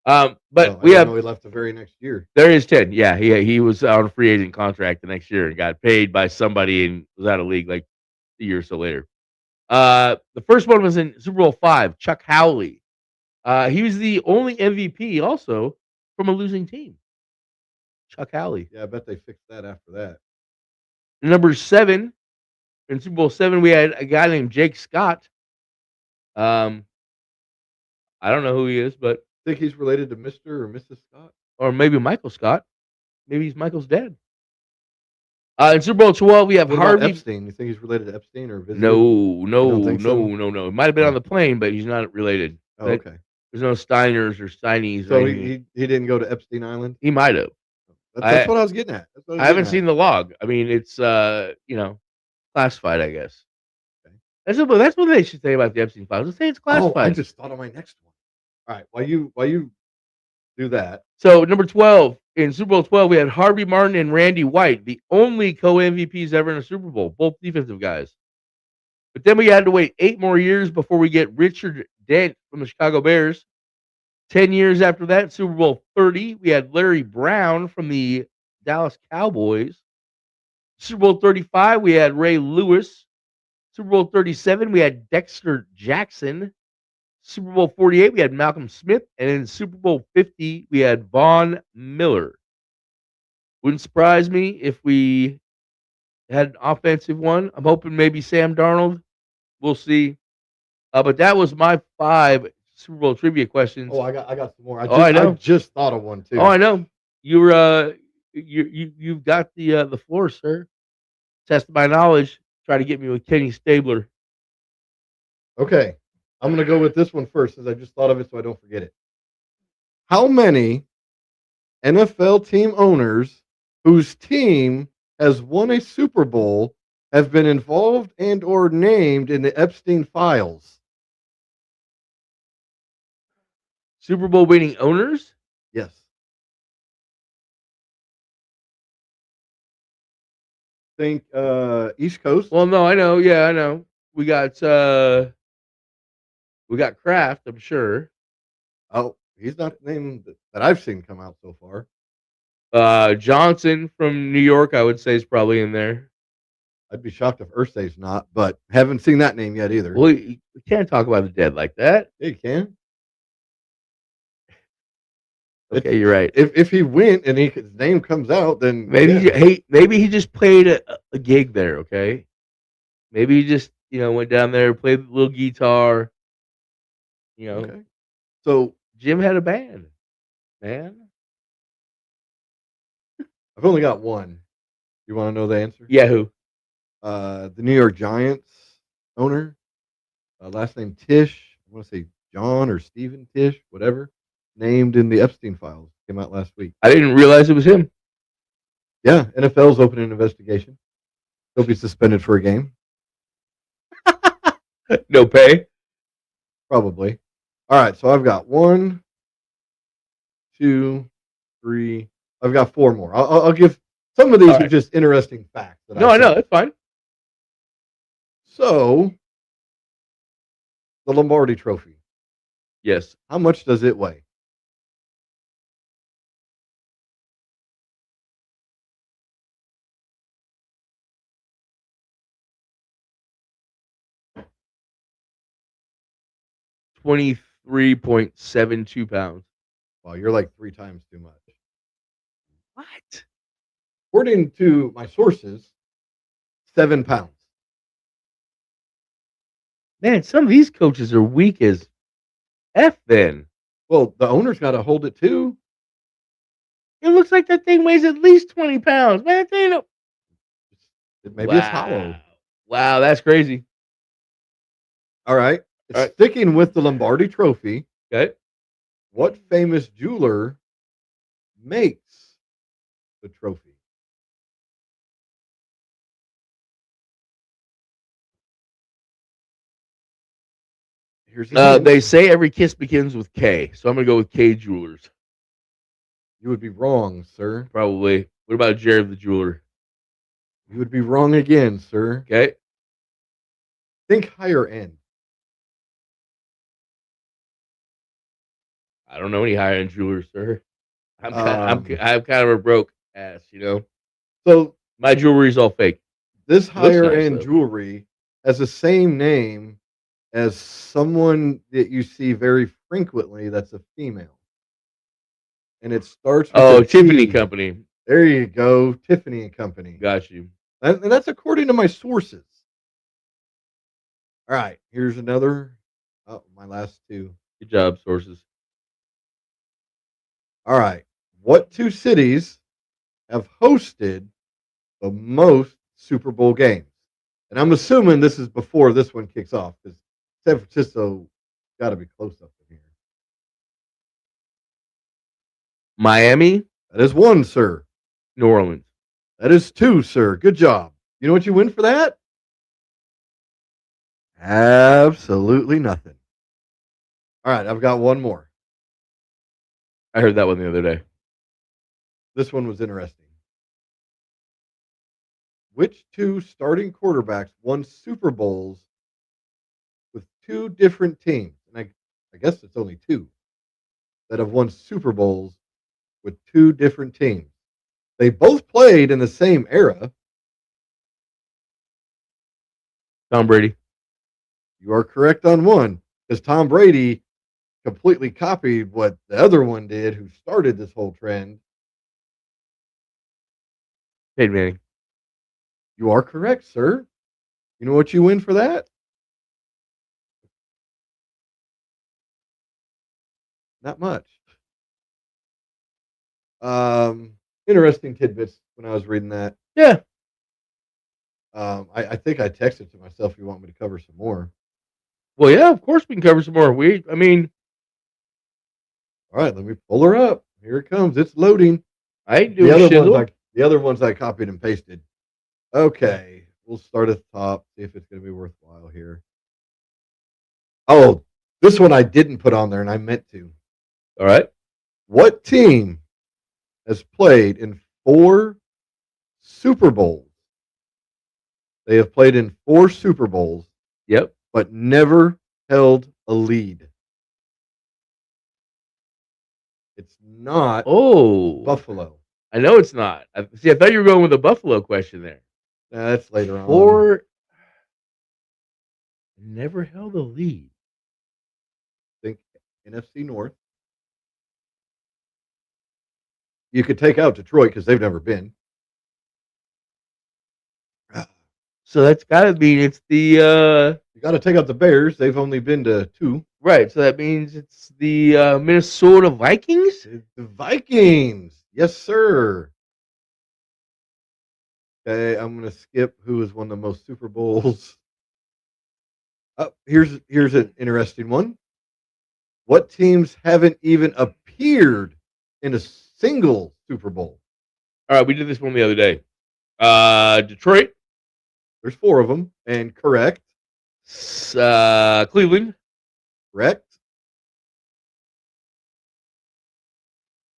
But we have. He left the very next year. There is 10. Yeah, he was on a free agent contract the next year and got paid by somebody and was out of league like a year or so later. The first one was in Super Bowl 5. Chuck Howley He was the only MVP also from a losing team. Chuck Howley. Yeah, I bet they fixed that after that. Number 7 in Super Bowl 7, we had a guy named Jake Scott. Um, I don't know who he is, but Think he's related to Mr. or Mrs. Scott? or maybe Michael Scott. Maybe he's Michael's dad. In Super Bowl 12, we have What about Harvey. Epstein? You think he's related to Epstein or visited? No, no, think so? no. It might have been on the plane, but he's not related. Oh, okay. There's no Steiners or Steinies. So he didn't go to Epstein Island? He might have. That's what I was getting at. I haven't seen the log. I mean, it's classified, I guess. Okay. That's what they should say about the Epstein files. They say it's classified. Oh, I just thought of my next one. All right, while you do that. So number 12 in Super Bowl 12, we had Harvey Martin and Randy White, the only co-MVPs ever in a Super Bowl, both defensive guys. But then we had to wait 8 more years before we get Richard Dent from the Chicago Bears. 10 years after that, Super Bowl 30, we had Larry Brown from the Dallas Cowboys. Super Bowl 35, we had Ray Lewis. Super Bowl 37, we had Dexter Jackson. Super Bowl 48, we had Malcolm Smith. And in Super Bowl 50, we had Von Miller. Wouldn't surprise me if we had an offensive one. I'm hoping maybe Sam Darnold. We'll see. But that was my 5 Super Bowl trivia questions. Oh, I got some more. I know. I just thought of one too. Oh, I know. You've got the floor, sir. Test my knowledge. Try to get me with Kenny Stabler. Okay. I'm going to go with this one first, since I just thought of it so I don't forget it. How many NFL team owners whose team has won a Super Bowl have been involved and or named in the Epstein files? Super Bowl winning owners? Yes. Think East Coast. Well, no, I know. Yeah, I know. We got Kraft, I'm sure. Oh, he's not the name that I've seen come out so far. Johnson from New York, I would say, is probably in there. I'd be shocked if Irsay's not, but haven't seen that name yet either. Well, we can't talk about the dead like that. Yeah, you can. Okay, you're right. If he went and his name comes out, then maybe maybe he just played a gig there. Okay, maybe he just went down there, played a little guitar. Okay. So Jim had a band, man. I've only got one. You want to know the answer? Yeah, who? The New York Giants owner, last name Tisch. I want to say John or Stephen Tisch, whatever. Named in the Epstein files. Came out last week. I didn't realize it was him. Yeah, NFL's opening an investigation. He'll be suspended for a game. No pay? Probably. All right, so I've got 1, 2, 3. I've got 4 more. I'll give some of these are just interesting facts. No, I know. It's fine. So, the Lombardi Trophy. Yes. How much does it weigh? £23.72. Well, you're like 3 times too much. What? According to my sources, 7 pounds. Man, some of these coaches are weak as F then. Well, the owner's got to hold it too. It looks like that thing weighs at least 20 pounds. Man, Maybe it's hollow. Wow, that's crazy. All right. Sticking with the Lombardi Trophy. Okay. What famous jeweler makes the trophy? They say every kiss begins with K, so I'm gonna go with K Jewelers. You would be wrong, sir. Probably. What about Jared the Jeweler? You would be wrong again, sir. Okay. Think higher end. I don't know any higher end jewelers, sir. I'm kind of a broke ass, So my jewelry's all fake. This higher end jewelry has the same name as someone that you see very frequently that's a female, and it starts with Oh, a Tiffany T. Company. There you go, Tiffany and Company. Got you. And that's according to my sources. All right, here's another. Oh, my last two. Good job, sources. All right. What two cities have hosted the most Super Bowl games? And I'm assuming this is before this one kicks off because San Francisco got to be close up in here. Miami, That is one, sir. New Orleans. That is two, sir. Good job. You know what you win for that? Absolutely nothing. All right, I've got one more. I heard that one the other day. This one was interesting. Which two starting quarterbacks won Super Bowls with two different teams? And I guess it's only two that have won Super Bowls with two different teams. They both played in the same era. Tom Brady. You are correct on one because Tom Brady completely copied what the other one did, who started this whole trend. Peyton Manning. You are correct, sir. You know what you win for that? Not much. Interesting tidbits when I was reading that. Yeah. I think I texted to myself, you want me to cover some more. Well, yeah, of course we can cover some more. All right, let me pull her up. Here it comes. It's loading. I ain't doing The other ones I copied and pasted. Okay, we'll start at the top, see if it's going to be worthwhile here. Oh, this one I didn't put on there, and I meant to. All right. What team has played in 4 Super Bowls? They have played in 4 Super Bowls. Yep. But never held a lead. It's not Buffalo. I know it's not. I thought you were going with a Buffalo question there. That's later on. 4 never held a lead. Think NFC North. You could take out Detroit because they've never been. So that's got to mean it's the. You got to take out the Bears. They've only been to 2. Right. So that means it's the Minnesota Vikings. The Vikings. Yes, sir. Okay, I'm going to skip who has won the most Super Bowls. Here's an interesting one. What teams haven't even appeared in a single Super Bowl? All right, we did this one the other day. Detroit. There's 4 of them, and correct. Cleveland. Correct.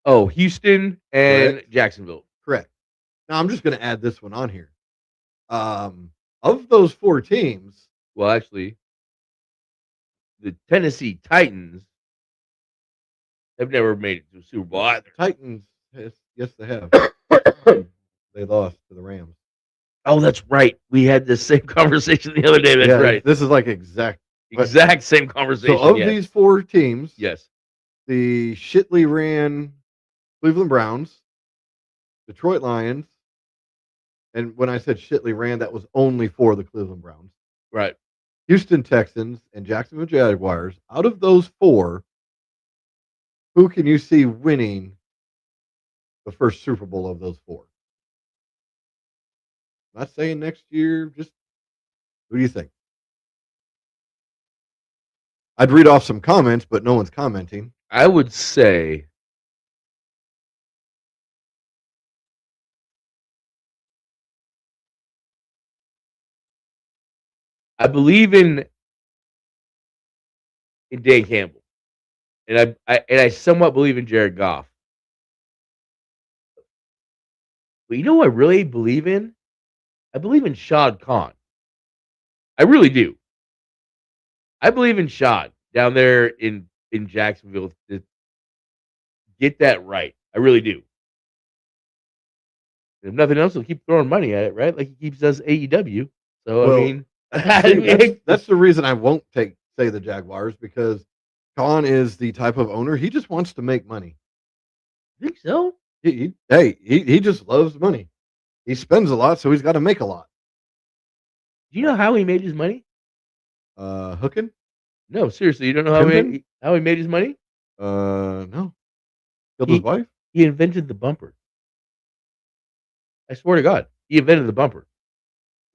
Oh, Houston and Correct. Jacksonville. Correct. Now I'm just going to add this one on here. Of those 4 teams, well, actually, the Tennessee Titans have never made it to a Super Bowl either. Titans, yes, they have. They lost to the Rams. Oh, that's right. We had the same conversation the other day. That's right. This is like exact same conversation. So of these 4 teams, yes, the Shitley ran Cleveland Browns, Detroit Lions, and when I said Shitley ran, that was only for the Cleveland Browns. Right. Houston Texans and Jacksonville Jaguars. Out of those 4, who can you see winning the first Super Bowl of those 4? I'm not saying next year, just who do you think? I'd read off some comments, but no one's commenting. I would say I believe in Dan Campbell, and I somewhat believe in Jared Goff. But you know what I really believe in? I believe in Shad Khan. I really do. I believe in Shad down there in Jacksonville to get that right. I really do. And if nothing else, he'll keep throwing money at it, right? Like he keeps us AEW. So, Well, I mean, that's the reason I won't say the Jaguars, because Khan is the type of owner, he just wants to make money. Think so? He just loves money. He spends a lot, so he's gotta make a lot. Do you know how he made his money? Hooking? No, seriously, you don't know Pimping? how he made his money? No. Killed his He wife? he invented the bumper. I swear to God, he invented the bumper.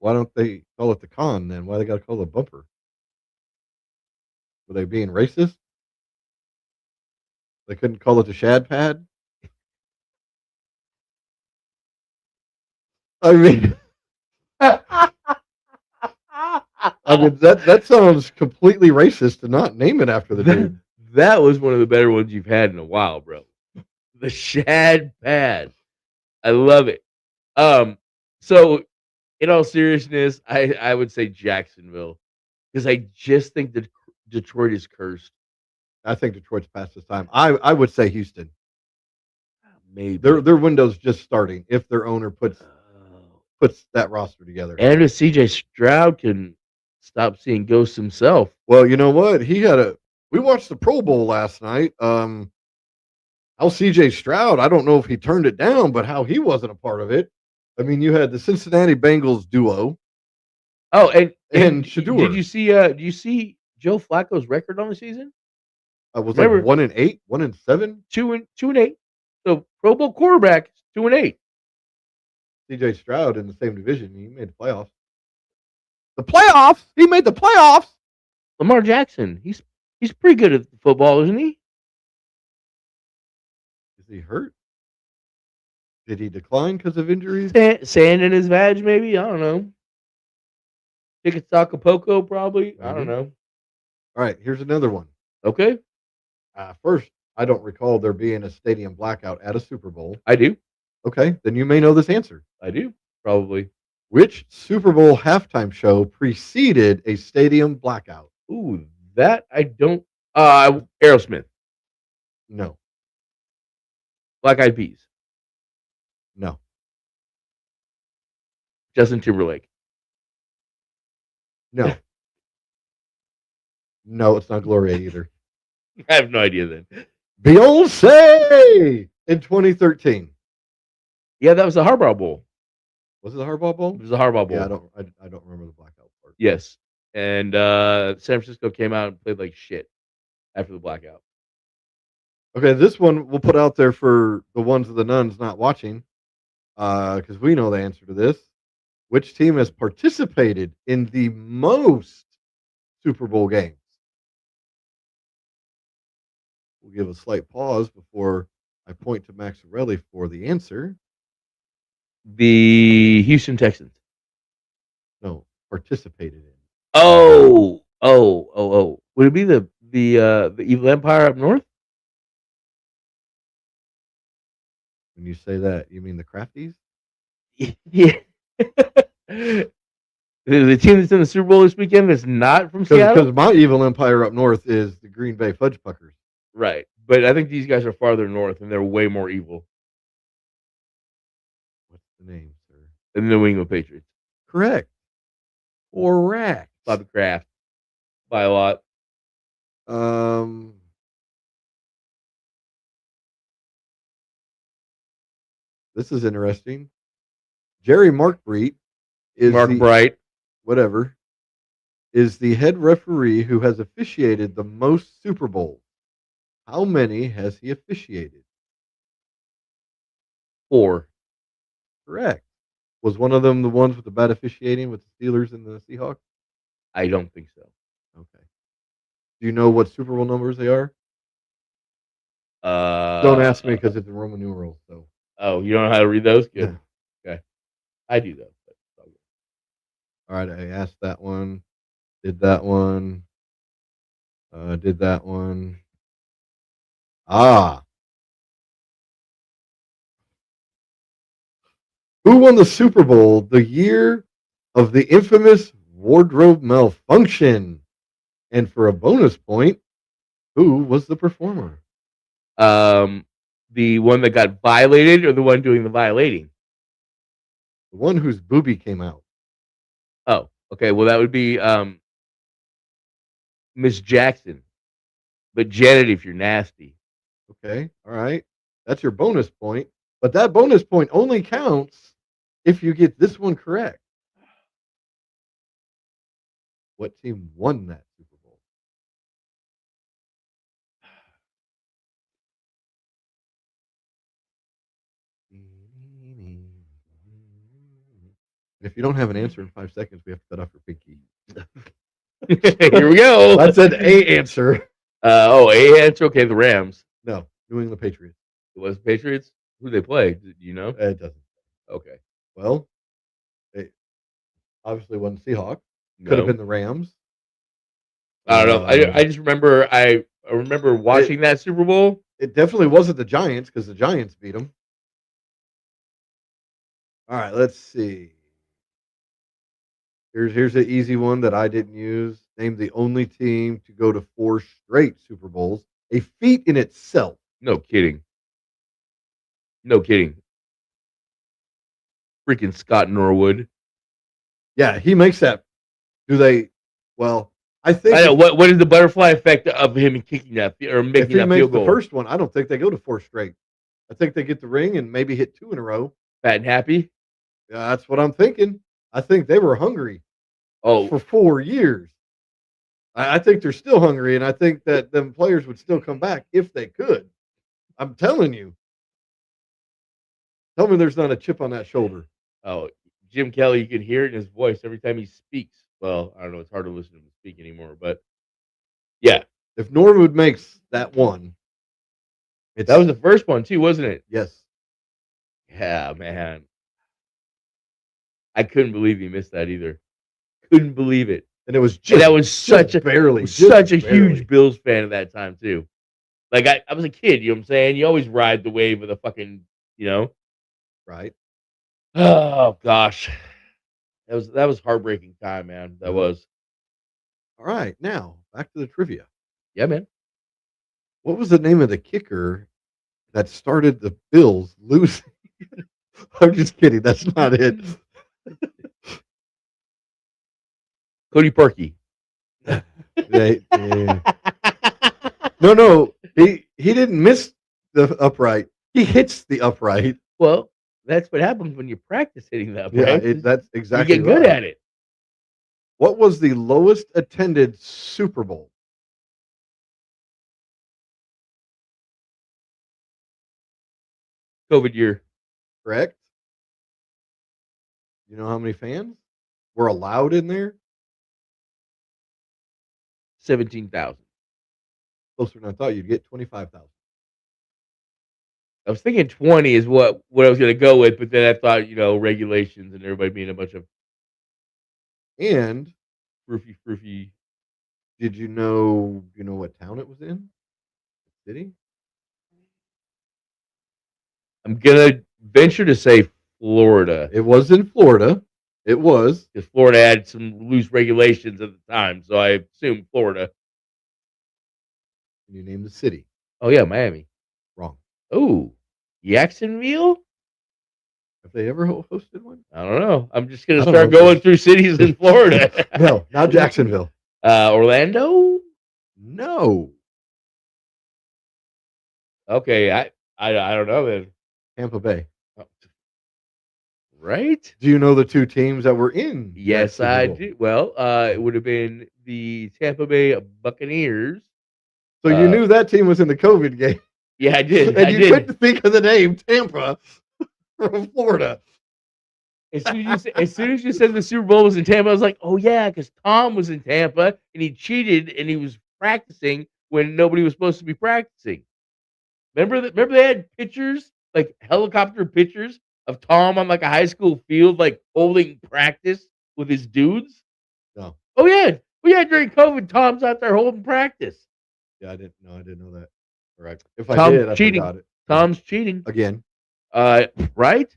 Why don't they call it the Khan then? Why they gotta call it a bumper? Were they being racist? They couldn't call it the Shad Pad? I mean that sounds completely racist to not name it after the That dude. that was one of the better ones you've had in a while, bro. The Shad Pad. I love it. So in all seriousness, I would say Jacksonville because I just think that Detroit is cursed. I think Detroit's past this time. I would say Houston. Maybe. Their window's just starting if their owner Oh. puts that roster together. And if CJ Stroud can stop seeing ghosts himself. Well, you know what? We watched the Pro Bowl last night. How CJ Stroud, I don't know if he turned it down, but how he wasn't a part of it. I mean, you had the Cincinnati Bengals duo Oh, and and did Shador. you see Joe Flacco's record on the season? Was like Remember 1-8, 1-7. 2-8. So Pro Bowl quarterback 2-8. CJ Stroud in the same division. He made the playoffs. The playoffs? He made the playoffs. Lamar Jackson, he's pretty good at football, isn't he? Is he hurt? Did he decline because of injuries? Sand in his vag, maybe. I don't know. Tickets to Acapulco, probably. I don't Maybe. know. All right, here's another one. Okay, First, I don't recall there being a stadium blackout at a Super Bowl. I do. Okay, then you may know this answer. I do. Probably. Which Super Bowl halftime show preceded a stadium blackout? Ooh, that I don't. Aerosmith, No, Black Eyed Peas, no, Justin Timberlake. no, no. It's not Gloria either. I have no idea then. Beyonce in 2013. Yeah, that was the Harbaugh Bowl. Was it the Harbaugh Bowl? It was the Harbaugh Bowl. Yeah, I don't remember the blackout part. Yes, and San Francisco came out and played like shit after the blackout. Okay, this one we'll put out there for the ones of the nuns not watching, because we know the answer to this. Which team has participated in the most Super Bowl games? We'll give a slight pause before I point to Maxarelli for the answer. The Houston Texans. No, participated in. Oh. Would it be the Evil Empire up north? When you say that, you mean the Crafties? Yeah. The team that's in the Super Bowl this weekend is not from Seattle? Because my evil empire up north is the Green Bay Fudge Puckers. Right. But I think these guys are farther north and they're way more evil What's the name, sir? than the New England Patriots. Correct. Bobby Kraft. By a lot. This is interesting. Jerry Markbright is whatever is the head referee who has officiated the most Super Bowls. How many has he officiated? 4. Correct. Was one of them the ones with the bad officiating with the Steelers and the Seahawks? I don't think so. Okay. Do you know what Super Bowl numbers they are? Uh, Don't ask me because it's in Roman numerals. So. Oh, you don't know how to read those? Good. Yeah. Okay. I do though. All right, I asked that one. Did that one. Did that one. Who won the Super Bowl the year of the infamous wardrobe malfunction? And for a bonus point, who was the performer? The one that got violated or the one doing the violating? The one whose boobie came out. Oh, okay. Well, that would be Miss Jackson. But Janet, if you're nasty. Okay, all right. That's your bonus point, but that bonus point only counts if you get this one correct. What team won that Super Bowl? If you don't have an answer in 5 seconds, we have to cut off your pinky. Here we go. That's an A answer. A answer. Okay, the Rams. No, New England Patriots. It was Patriots. Who they play? Do you know? It doesn't. Okay. Well, it obviously wasn't Seahawks. Could have been the Rams. I don't know. I just remember I remember watching that Super Bowl. It definitely wasn't the Giants because the Giants beat them. All right, let's see. Here's an easy one that I didn't use. Name the only team to go to 4 straight Super Bowls. A feat in itself. No kidding. No kidding. Freaking Scott Norwood. Yeah, he makes that. Do they? Well, I think. I know what is the butterfly effect of him kicking that or making if he that makes field goal? the first one, I don't think they go to 4 straight. I think they get the ring and maybe hit 2 in a row. Fat and happy. Yeah, that's what I'm thinking. I think they were hungry. For 4 years. I think they're still hungry, and I think that them players would still come back if they could. I'm telling you. Tell me there's not a chip on that shoulder. Oh, Jim Kelly, you can hear it in his voice every time he speaks. Well, I don't know. It's hard to listen to him speak anymore, but yeah. If Norwood makes that one. That was the first one, too, wasn't it? Yes. Yeah, man. I couldn't believe he missed that either. Couldn't believe it. And it was that was such a huge Bills fan at that time too. Like I was a kid, you know what I'm saying? You always ride the wave of the fucking, Right. Oh gosh. That was heartbreaking time, man. That was. All right, now back to the trivia. Yeah, man. What was the name of the kicker that started the Bills losing? I'm just kidding. That's not it. Cody Parkey. No. He didn't miss the upright. He hits the upright. Well, that's what happens when you practice hitting the upright. Yeah, that's exactly you get good at it. What was the lowest attended Super Bowl? COVID year. Correct. You know how many fans were allowed in there? 17,000. Closer than I thought. You'd get 25,000. I was thinking 20 is what I was going to go with, but then I thought, regulations and everybody being a bunch of and froofy. Did you know what town it was in? City? I'm going to venture to say Florida. It was in Florida. It was. Because Florida had some loose regulations at the time, so I assume Florida. Can you name the city? Oh, yeah, Miami. Wrong. Oh, Jacksonville? Have they ever hosted one? I don't know. I'm just going to start going through cities in Florida. No, not Jacksonville. Orlando? No. Okay, I don't know then. Tampa Bay. Right? Do you know the 2 teams that were in? Yes, I do. Well, it would have been the Tampa Bay Buccaneers. So you knew that team was in the COVID game. Yeah, I did. And you couldn't think of the name Tampa from Florida. As soon as you said the Super Bowl was in Tampa, I was like, oh, yeah, because Tom was in Tampa, and he cheated, and he was practicing when nobody was supposed to be practicing. Remember they had pictures, like helicopter pictures, of Tom on like a high school field, like holding practice with his dudes? No. Oh, yeah. Well, yeah, during COVID, Tom's out there holding practice. Yeah, I didn't know that. All right. If Tom's I did, I cheating. forgot it. Tom's cheating. Again. Right?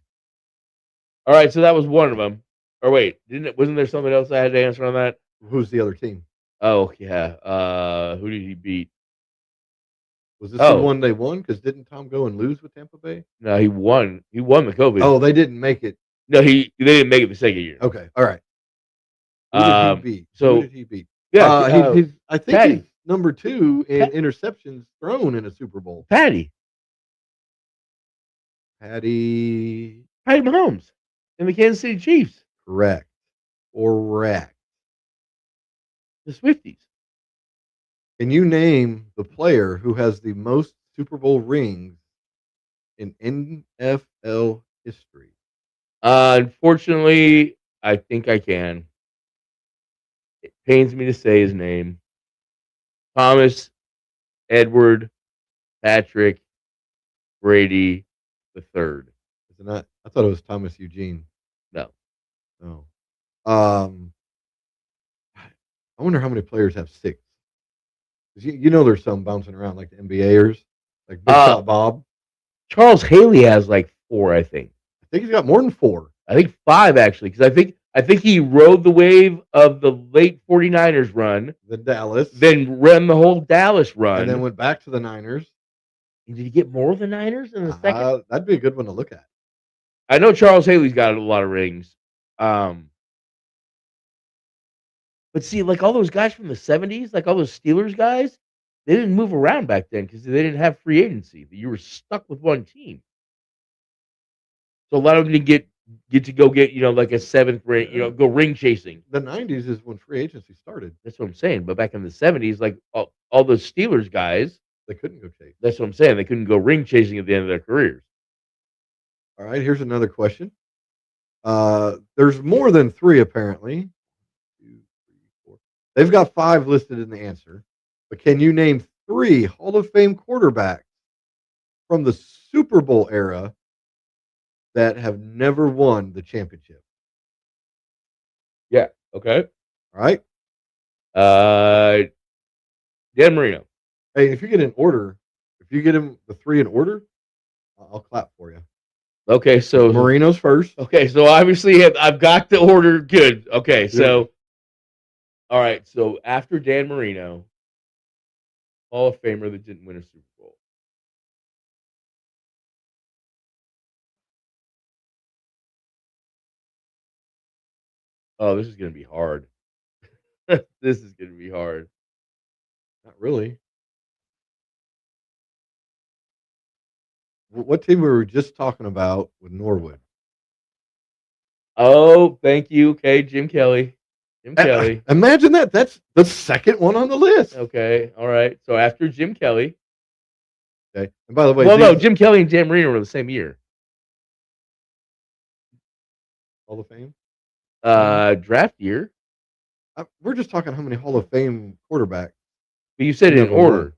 All right, so that was one of them. Or wait, wasn't there something else I had to answer on that? Who's the other team? Oh, yeah. Who did he beat? Was this the one they won? Because didn't Tom go and lose with Tampa Bay? No, he won. He won the COVID. Oh, they didn't make it. No, they didn't make it the second year. Okay, all right. Who did he beat? So who did he beat? Yeah, I think number 2 in Pat interceptions thrown in a Super Bowl. Patty. Patty, Patty Mahomes and the Kansas City Chiefs, correct. Correct. the Swifties. Can you name the player who has the most Super Bowl rings in NFL history? Unfortunately, I think I can. It pains me to say his name. Thomas Edward Patrick Brady the third. Is it not? I thought it was Thomas Eugene. No. No. Um, I wonder how many players have 6. 'Cause you know there's some bouncing around like the NBAers, like Big Shot Bob. Charles Haley has like 4, I think. I think he's got more than 4. I think 5 actually, because I think he rode the wave of the late 49ers run, The Dallas. then ran the whole Dallas run. And then went back to the Niners. Did he get more of the Niners in the second? That'd be a good one to look at. I know Charles Haley's got a lot of rings. But see, like all those guys from the 70s, like all those Steelers guys, they didn't move around back then because they didn't have free agency. You were stuck with one team. So a lot of them didn't get to go get, like a 7th ring, go ring chasing. The 90s is when free agency started. That's what I'm saying. But back in the 70s, like all those Steelers guys, They couldn't go chase. that's what I'm saying. They couldn't go ring chasing at the end of their careers. All right, here's another question. There's more than 3 apparently. 2, 3, 4. They've got 5 listed in the answer. But can you name 3 Hall of Fame quarterbacks from the Super Bowl era that have never won the championship? Yeah. Okay. All right. Dan Marino. Hey, if you get in order, if you get them the 3 in order, I'll clap for you. Okay, so Marino's first. Okay, so obviously I've got the order good. Okay, so all right, so after Dan Marino, Hall of Famer that didn't win a Super Bowl. Oh, this is gonna be hard. This is gonna be hard. Not really. What team were we just talking about with Norwood? Oh, thank you. Okay, Jim Kelly. Jim Kelly. Imagine that. That's the second one on the list. Okay, all right. So after Jim Kelly. Okay. And by the way, no, Jim Kelly and Dan Marino were the same year. Hall of Fame? Draft year. We're just talking how many Hall of Fame quarterbacks. But you said in order.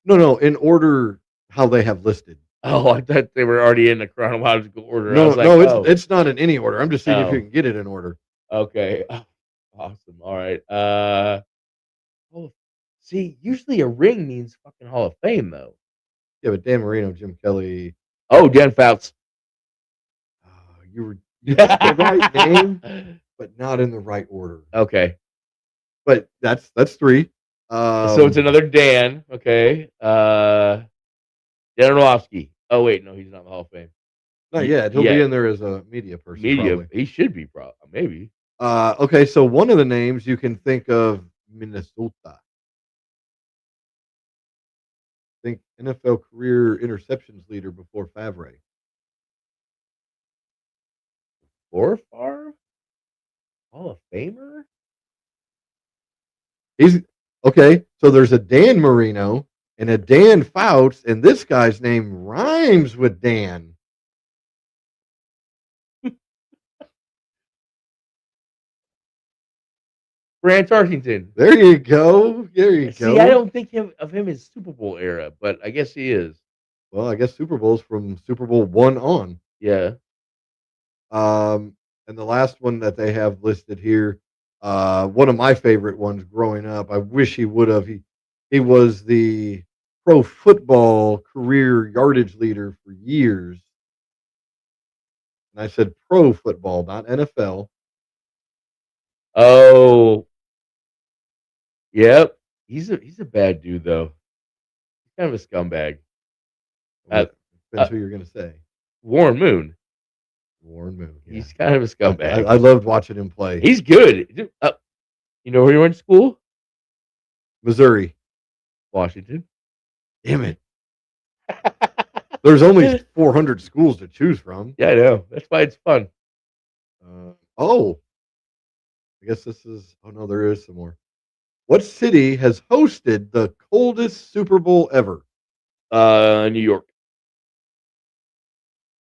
No, in order how they have listed. Oh, I thought they were already in the chronological order. No, it's not in any order. I'm just seeing if you can get it in order. Okay. Awesome. All right. See, usually a ring means fucking Hall of Fame, though. Yeah, but Dan Marino, Jim Kelly. Oh, Dan Fouts. You got the right name, but not in the right order. Okay. But that's 3. So it's another Dan. Okay. Dan Orlovsky. Oh wait, no, he's not in the Hall of Fame. Not yet. He'll be in there as a media person. Probably. He should be, maybe. Okay, so one of the names you can think of Minnesota. Think NFL career interceptions leader before Favre. Or Favre? Hall of Famer? He's okay. So there's a Dan Marino and a Dan Fouts, and this guy's name rhymes with Dan. Grant Tarkington. There you go. See, I don't think of him as Super Bowl era, but I guess he is. Well, I guess Super Bowl's from Super Bowl 1 on. Yeah. And the last one that they have listed here, one of my favorite ones growing up. I wish he would have. He was the pro football career yardage leader for years. And I said pro football, not NFL. Oh. Yep. He's a bad dude though. He's kind of a scumbag. Depends who you're going to say. Warren Moon. Warren Moon. Yeah. He's kind of a scumbag. I loved watching him play. He's good. You know where he went to school? Missouri. Washington. Damn it. There's only 400 schools to choose from. Yeah, I know. That's why it's fun. Oh, I guess this is. Oh no, there is some more. What city has hosted the coldest Super Bowl ever? New York.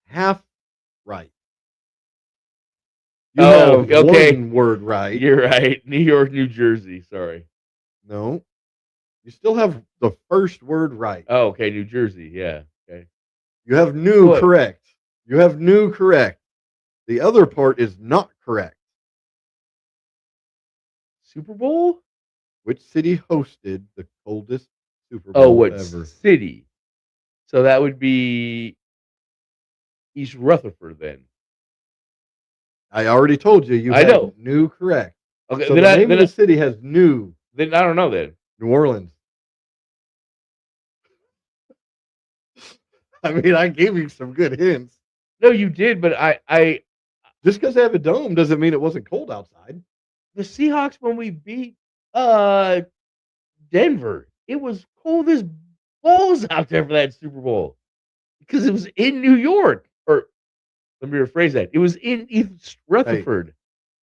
Half right. You Oh, have okay. one word right. You're right. New York, New Jersey. Sorry. No, you still have the first word right. Oh, okay. New Jersey. Yeah. Okay. You have new What? correct. You have new correct. The other part is not correct. Super Bowl? Which city hosted the coldest Super Oh, Bowl what ever? city? So that would be East Rutherford then. I already told you. You I had know. new correct. Okay. So the name of the city has new. Then I don't know then. New Orleans. I mean, I gave you some good hints. No, you did, but I Just because they have a dome doesn't mean it wasn't cold outside. the Seahawks when we beat Denver, it was cold as balls out there for that Super Bowl because it was in New York. Or let me rephrase that: it was in East Rutherford.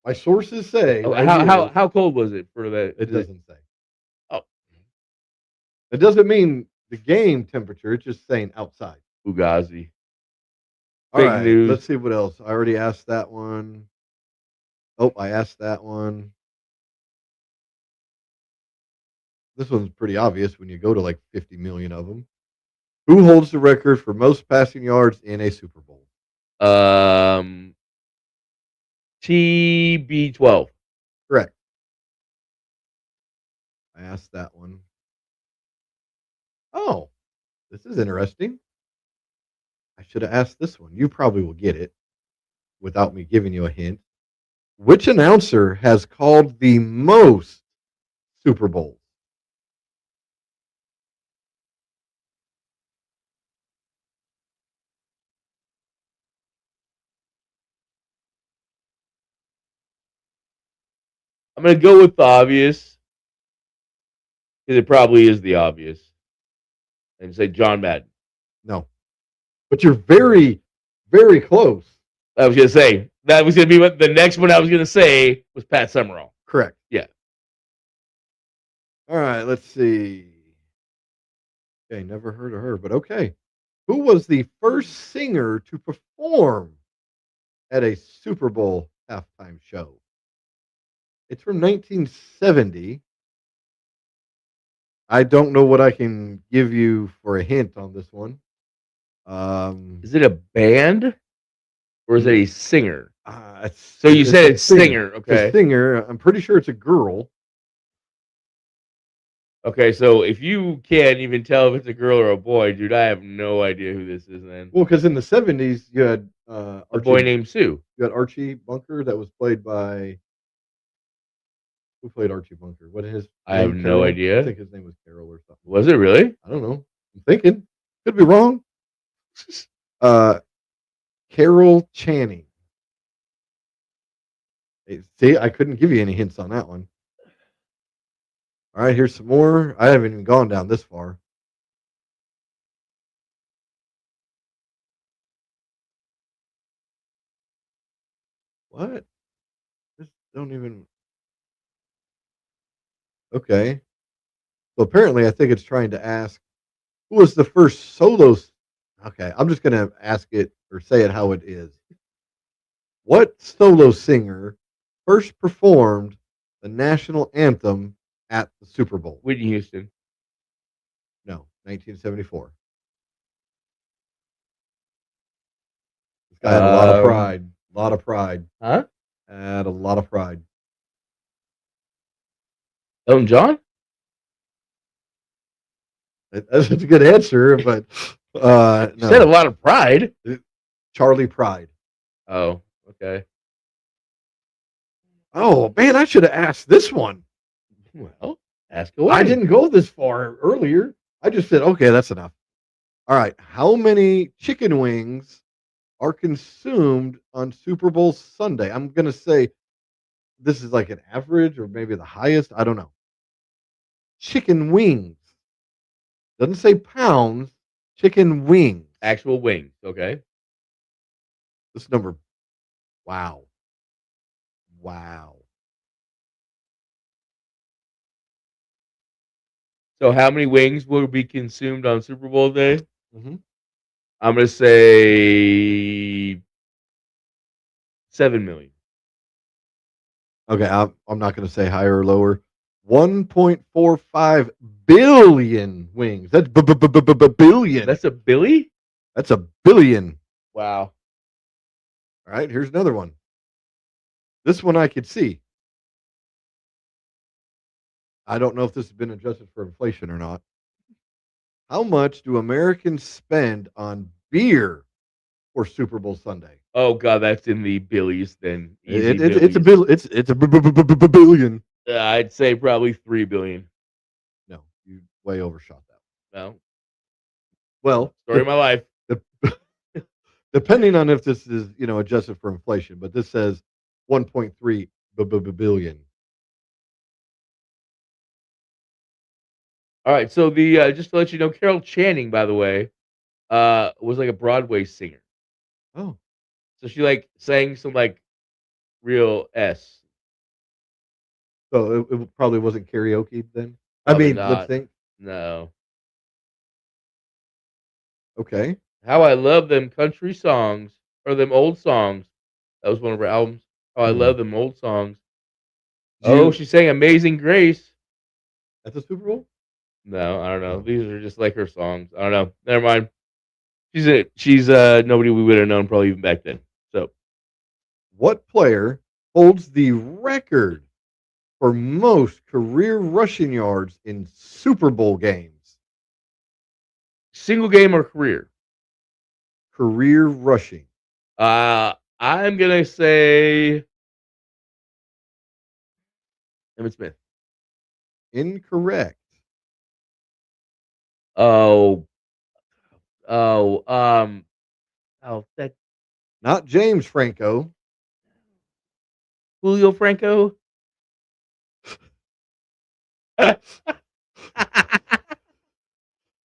My sources say Oh, right how cold was it for that? it doesn't say. Oh, It doesn't mean the game temperature. It's just saying outside. Fugazi. All Fake right, news. let's see what else. I already asked that one. Oh, I asked that one. This one's pretty obvious when you go to like 50 million of them. Who holds the record for most passing yards in a Super Bowl? TB12. Correct. I asked that one. Oh, this is interesting. I should have asked this one. You probably will get it without me giving you a hint. Which announcer has called the most Super Bowls? I'm gonna go with the obvious because it probably is the obvious, and say John Madden. No. But you're very, very close. I was gonna say that was gonna be what the next one I was gonna say was Pat Summerall. Correct. Yeah. All right, let's see. Okay, never heard of her, but okay. Who was the first singer to perform at a Super Bowl halftime show? It's from 1970. I don't know what I can give you for a hint on this one. Is it a band or is it a singer? So you it's said a it's singer, It's okay? a singer. I'm pretty sure it's a girl. Okay, so if you can't even tell if it's a girl or a boy, dude, I have no idea who this is. Then Well, because in the 70s you had a boy named Sue. you had Archie Bunker that was played by who played Archie Bunker? What is his I have name? no Carol? idea. I think his name was Carol or something. Was it really? I don't know. I'm thinking. Could be wrong. Carol Channing. Hey, see, I couldn't give you any hints on that one. All right, here's some more. I haven't even gone down this far. What? This don't even. Okay. So apparently, I think it's trying to ask who was the first solo. Okay, I'm just going to ask it or say it how it is. What solo singer first performed the national anthem at the Super Bowl? Whitney Houston. No, 1974. This guy had a lot of pride. A lot of pride. Huh? Had a lot of pride. Elton John? That's a good answer, but no. Said a lot of pride. Charlie Pride. Oh, okay. Oh man, I should have asked this one. Well, ask away. I didn't go this far earlier. I just said, okay, that's enough. All right. How many chicken wings are consumed on Super Bowl Sunday? I'm going to say this is like an average or maybe the highest. I don't know. Chicken wings. Doesn't say pounds. Chicken wings. Actual wings. Okay. This number. Wow. Wow. So how many wings will be consumed on Super Bowl day? hmm I'm gonna say 7 million. Okay, I'm not going to say higher or lower. 1.45 billion wings. That's billion. That's a Billy? That's a billion. Wow. All right, here's another one. This one I could see. I don't know if this has been adjusted for inflation or not. How much do Americans spend on beer for Super Bowl Sunday? Oh god, that's in the billies then. Easy It's a billies. it's a billion. I'd say probably 3 billion. No, you way overshot that. No. Well, Story of my life. the, depending on if this is adjusted for inflation, but this says 1.3 billion. All right, so the just to let you know, Carol Channing, by the way, was like a Broadway singer. Oh, So she like sang some like real S. so it probably wasn't karaoke then. I Probably mean, lip not. sync. No. Okay. How I love them country songs or them old songs. That was one of her albums. How I Hmm. love them old songs. Do Oh, you she sang Amazing Grace. at the Super Bowl? No, I don't know. Oh. These are just like her songs. I don't know. Never mind. She's nobody we would have known probably even back then. So What player holds the record for most career rushing yards in Super Bowl games? single game or career? Career rushing. I'm gonna say Emmitt Smith. Incorrect. Oh, oh, oh, that Not James Franco. Julio Franco.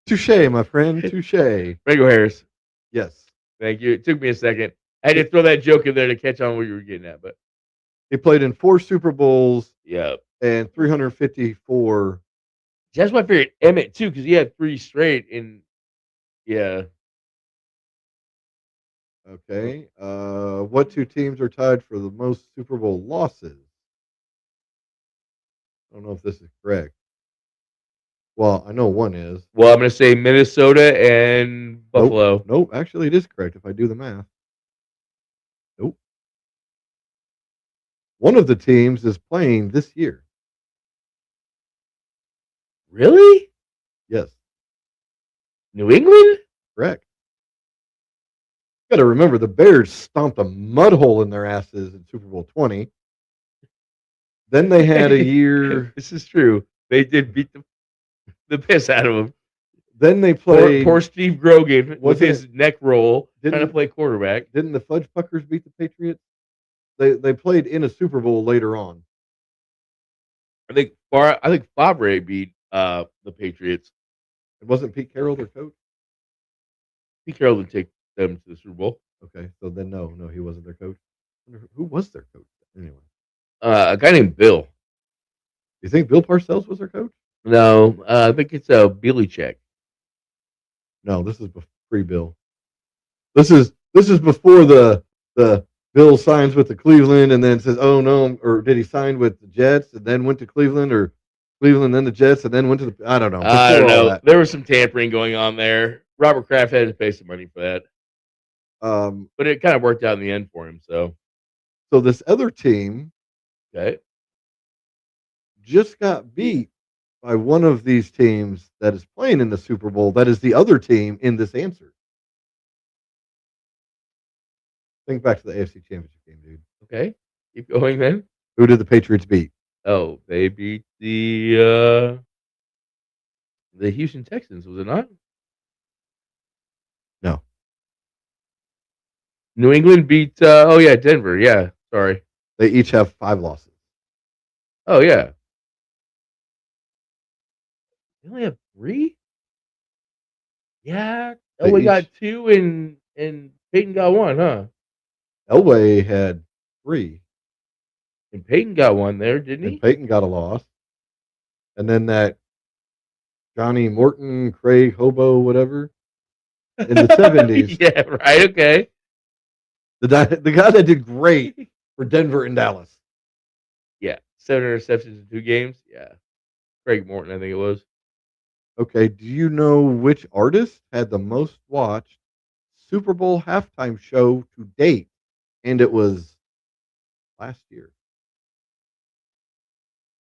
Touche, my friend. Touche. Franco Harris. Yes. Thank you. It took me a second. I had to throw that joke in there to catch on what you were getting at, but He played in 4 Super Bowls yeah. and 354. That's my favorite Emmett too, because he had 3 straight and yeah. Okay. What two teams are tied for the most Super Bowl losses? I don't know if this is correct. Well, I know one is. Well, I'm gonna say Minnesota and Nope. Buffalo. Nope. Actually, it is correct if I do the math. Nope. One of the teams is playing this year. Really? Yes, New England? correct. Got to remember the Bears stomped a mud hole in their asses in Super Bowl 20. Then they had a year. This is true. They did beat the piss out of him. Then they Poor, played. poor Steve Grogan with Wasn't his neck roll trying to Didn't play quarterback. didn't the Fudge Puckers beat the Patriots? They played in a Super Bowl later on. I think Fabre beat the Patriots. It wasn't Pete Carroll their coach. Pete Carroll didn't take them to the Super Bowl. Okay, so then no, he wasn't their coach. Who was their coach anyway? A guy named Bill. You think Bill Parcells was their coach? No, I think it's Billy Check. No, this is pre-Bill. This is before the Bill signs with the Cleveland and then says, "Oh no," or did he sign with the Jets and then went to Cleveland, or Cleveland then the Jets and then went to the? I don't know. I don't Before all know. that, There was some tampering going on there. Robert Kraft had to pay some money for that, but it kind of worked out in the end for him. So so this other team okay, just got beat by one of these teams that is playing in the Super Bowl. That is the other team in this answer. Think back to the AFC Championship game, dude. okay, keep going then. Who did the Patriots beat? Oh, they beat the Houston Texans, was it not? No. New England beat oh yeah, Denver. Yeah, sorry. They each have 5 losses. Oh yeah. They only have 3? Yeah. They Elway each got 2 and Peyton got 1, huh? Elway had 3, And Peyton got 1 there, didn't and he? Peyton got a loss. And then that Johnny Morton, Craig Hobo, whatever, in the 70s, Yeah, right, okay. the guy that did great for Denver and Dallas. Yeah, 7 interceptions in 2 games. Yeah. Craig Morton, I think it was. Okay, do you know which artist had the most watched Super Bowl halftime show to date? And it was last year.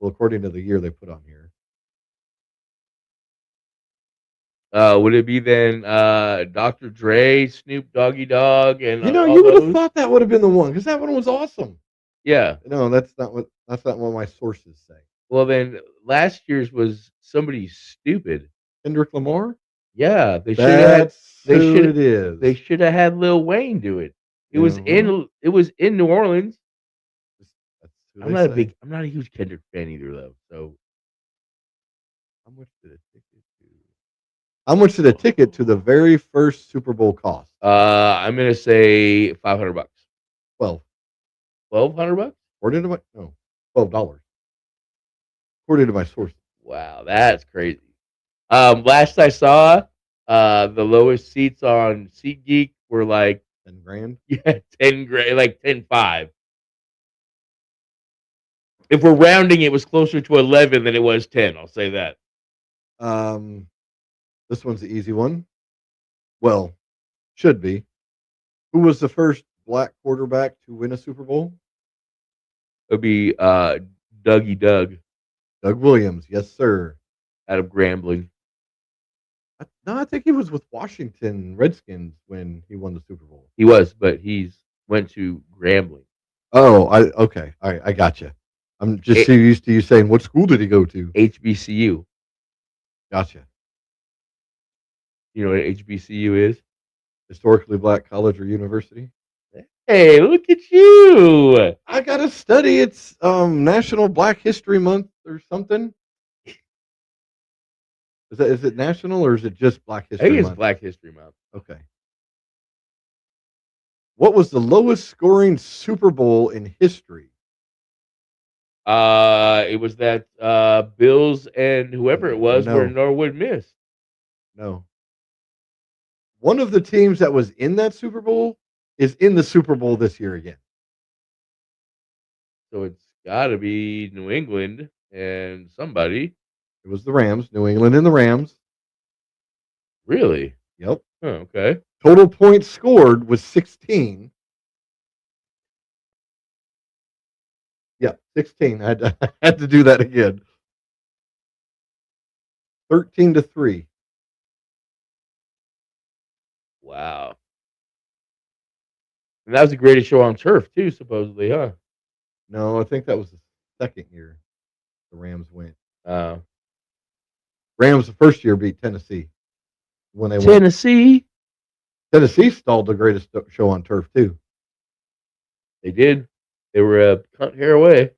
Well, according to the year they put on here. Would it be then Dr. Dre, Snoop Doggy Dogg, and all You would have those? thought that would have been the one because that one was awesome. Yeah. No, that's not what my sources say. Well, then last year's was somebody stupid. Kendrick Lamar? Yeah, That's they who should it is. they should have had Lil Wayne do it. Uh-huh. It was in New Orleans. That's who they say. I'm not a huge Kendrick fan either though. So How much did a ticket to? How much did a ticket to the very first Super Bowl cost? I'm gonna say $500. 12. $1,200? According to my no, $12. According to my sources. Wow, that's crazy. Last I saw, the lowest seats on SeatGeek were like 10 grand. yeah, 10 grand, like 10.5. If we're rounding, it was closer to 11 than it was 10. I'll say that. Um, this one's the easy one. Well, should be. Who was the first black quarterback to win a Super Bowl? It'd be Dougie Doug Doug Williams. Yes, sir. out of Grambling. No, I think he was with Washington Redskins when he won the Super Bowl. He was, but he's went to Grambling. Oh, okay. All right, I got you. I'm just so used to you saying what school did he go to? HBCU. Gotcha. You know what HBCU is? Historically black college or university. Hey, look at you. I gotta study. It's National Black History Month or something. Is it national or is it just Black I History think it's Month? Black History Month. Okay. What was the lowest scoring Super Bowl in history? It was that Bills and whoever it was where No, Norwood missed. no. One of the teams that was in that Super Bowl is in the Super Bowl this year again. So it's got to be New England and somebody. It was the Rams, New England and the Rams. Really? Yep. Oh, okay. Total points scored was 16. Yeah, 16. I had to do that again. 13-3. Wow. And that was the greatest show on turf too, supposedly, huh? No, I think that was the second year the Rams went. Uh, Rams the first year beat Tennessee when they went. Tennessee. Tennessee stalled the greatest show on turf too. They did. They were a cunt hair away.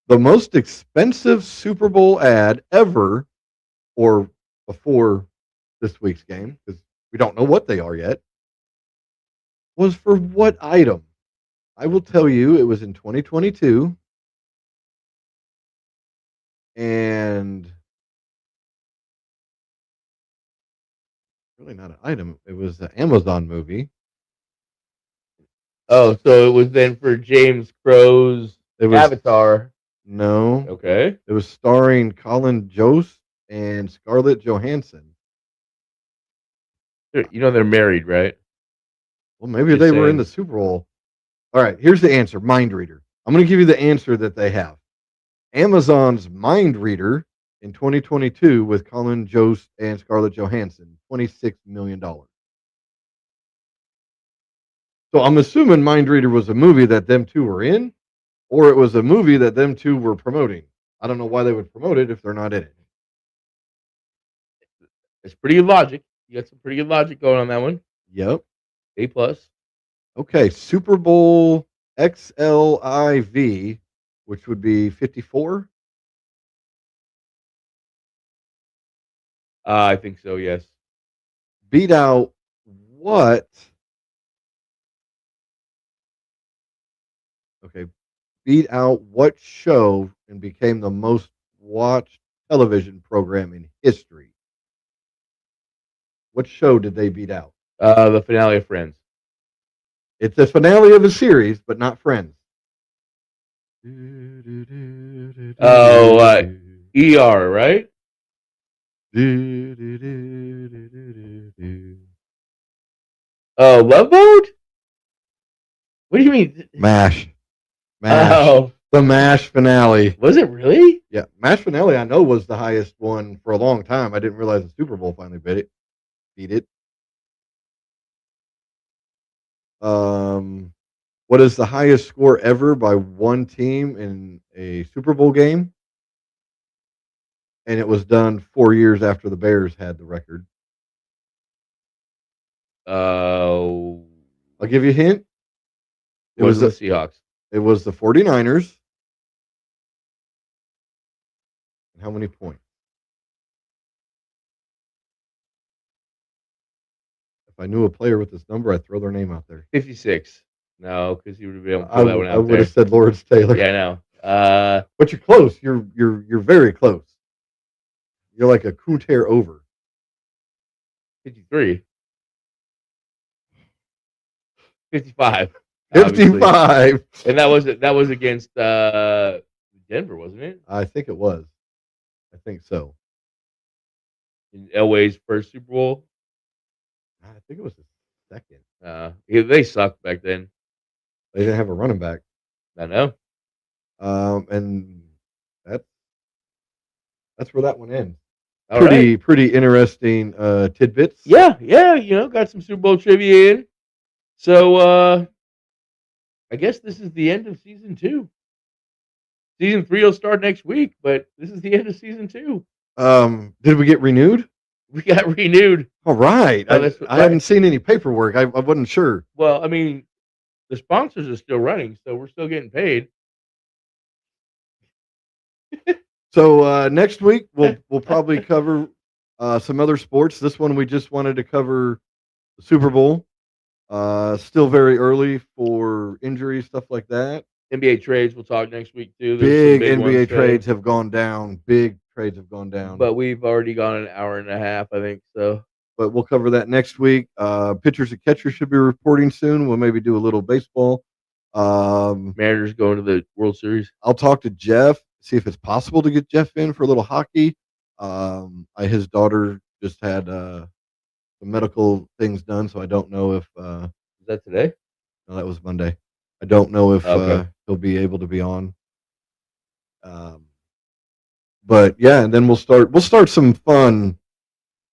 The most expensive Super Bowl ad ever, or before this week's game, because we don't know what they are yet, was for what item? I will tell you, it was in 2022, and really not an item. It was an Amazon movie. Oh, so it was then for James Crow's It was Avatar. No. Okay. It was starring Colin Jost and Scarlett Johansson. You know they're married, right? Well, maybe Just they were in saying. the Super Bowl. All right, here's the answer. Mind Reader. I'm going to give you the answer that they have. Amazon's Mind Reader in 2022 with Colin Jost and Scarlett Johansson, $26 million. So I'm assuming Mind Reader was a movie that them two were in, or it was a movie that them two were promoting. I don't know why they would promote it if they're not in it. It's pretty good logic. You got some pretty good logic going on that one. Yep. A plus. Okay, Super Bowl XLIV, which would be 54. I think so, yes. Beat out what? Okay. Beat out what show and became the most watched television program in history? What show did they beat out? The finale of Friends. It's the finale of a series, but not Friends. Oh, ER, right? Oh, Love Boat? What do you mean? MASH. Oh, The MASH finale. was it really? Yeah, MASH finale I know was the highest one for a long time. I didn't realize the Super Bowl finally beat it. What is the highest score ever by one team in a Super Bowl game? And it was done 4 years after the Bears had the record. Oh, I'll give you a hint. it was the Seahawks. It was the 49ers. And how many points? If I knew a player with this number, I'd throw their name out there. 56. No, because you would have been able to pull that one I out would have there. said Lawrence Taylor. Yeah, I know. But you're close. You're very close. You're like a Kuter over. 53. 55. obviously. 55. And that was against Denver, wasn't it? I think it was. I think so. In Elway's first Super Bowl. I think it was the second. They sucked back then. They didn't have a running back. I know. And that's where that one ends. All pretty right. pretty interesting tidbits. Yeah, got some Super Bowl trivia in. So I guess this is the end of season 2. Season 3 will start next week, but this is the end of season 2. Did we get renewed? We got renewed. All right. Oh, I hadn't seen any paperwork. I wasn't sure. Well, I mean, the sponsors are still running, so we're still getting paid. So next week we'll probably cover some other sports. This one we just wanted to cover the Super Bowl. Still very early for injuries, stuff like that. NBA trades we'll talk next week too. Big NBA trades have gone down. Big trades have gone down. But we've already gone an hour and a half, I think. So, but we'll cover that next week. Pitchers and catchers should be reporting soon. We'll maybe do a little baseball. Mariners going to the World Series. I'll talk to Jeff, see if it's possible to get Jeff in for a little hockey. His daughter just had some medical things done, so I don't know if is that today? No, that was Monday. I don't know if Okay. he'll be able to be on. But yeah, and then we'll start some fun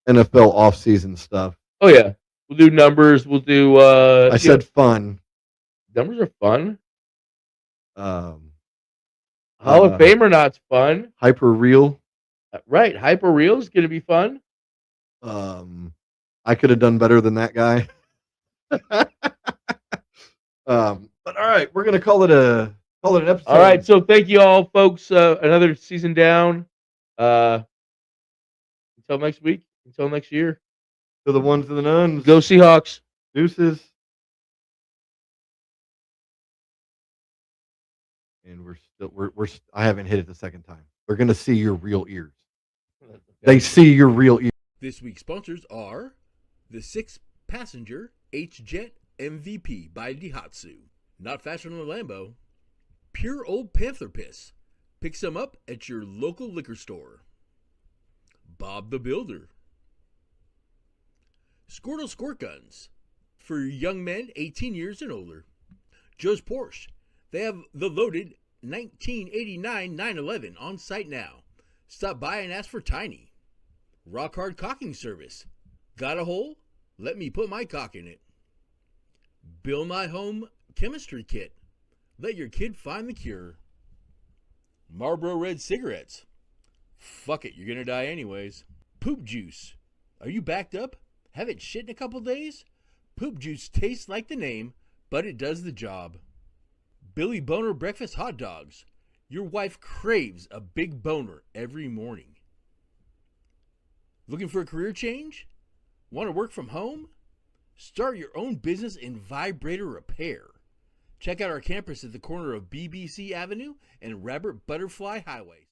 NFL offseason stuff. Oh yeah, we'll do numbers. We'll do. I said fun. Numbers are fun. Hall of Fame or not's fun. Hyper real. Right, hyper real is going to be fun. I could have done better than that guy. But all right, we're gonna call it an episode. All right, so thank you all, folks. Another season down. Until next week. Until next year. To the ones and the nuns. Go Seahawks. Deuces. And I haven't hit it the second time. They're gonna see your real ears. They see your real ears. This week's sponsors are the 6-passenger H-Jet MVP by Daihatsu. Not faster than a Lambo. Pure old Panther piss. Pick some up at your local liquor store. Bob the Builder. Squirtle Squirt Guns for young men 18 years and older. Joe's Porsche. They have the loaded 1989 911 on site now. Stop by and ask for Tiny. Rock Hard Cocking Service. Got a hole? Let me put my cock in it. Build My Home Chemistry Kit. Let your kid find the cure. Marlboro Red Cigarettes. Fuck it, you're gonna die anyways. Poop Juice. Are you backed up? Haven't shit in a couple days? Poop Juice tastes like the name, but it does the job. Billy Boner Breakfast Hot Dogs. Your wife craves a big boner every morning. Looking for a career change? Want to work from home? Start your own business in vibrator repair. Check out our campus at the corner of BBC Avenue and Rabbit Butterfly Highway.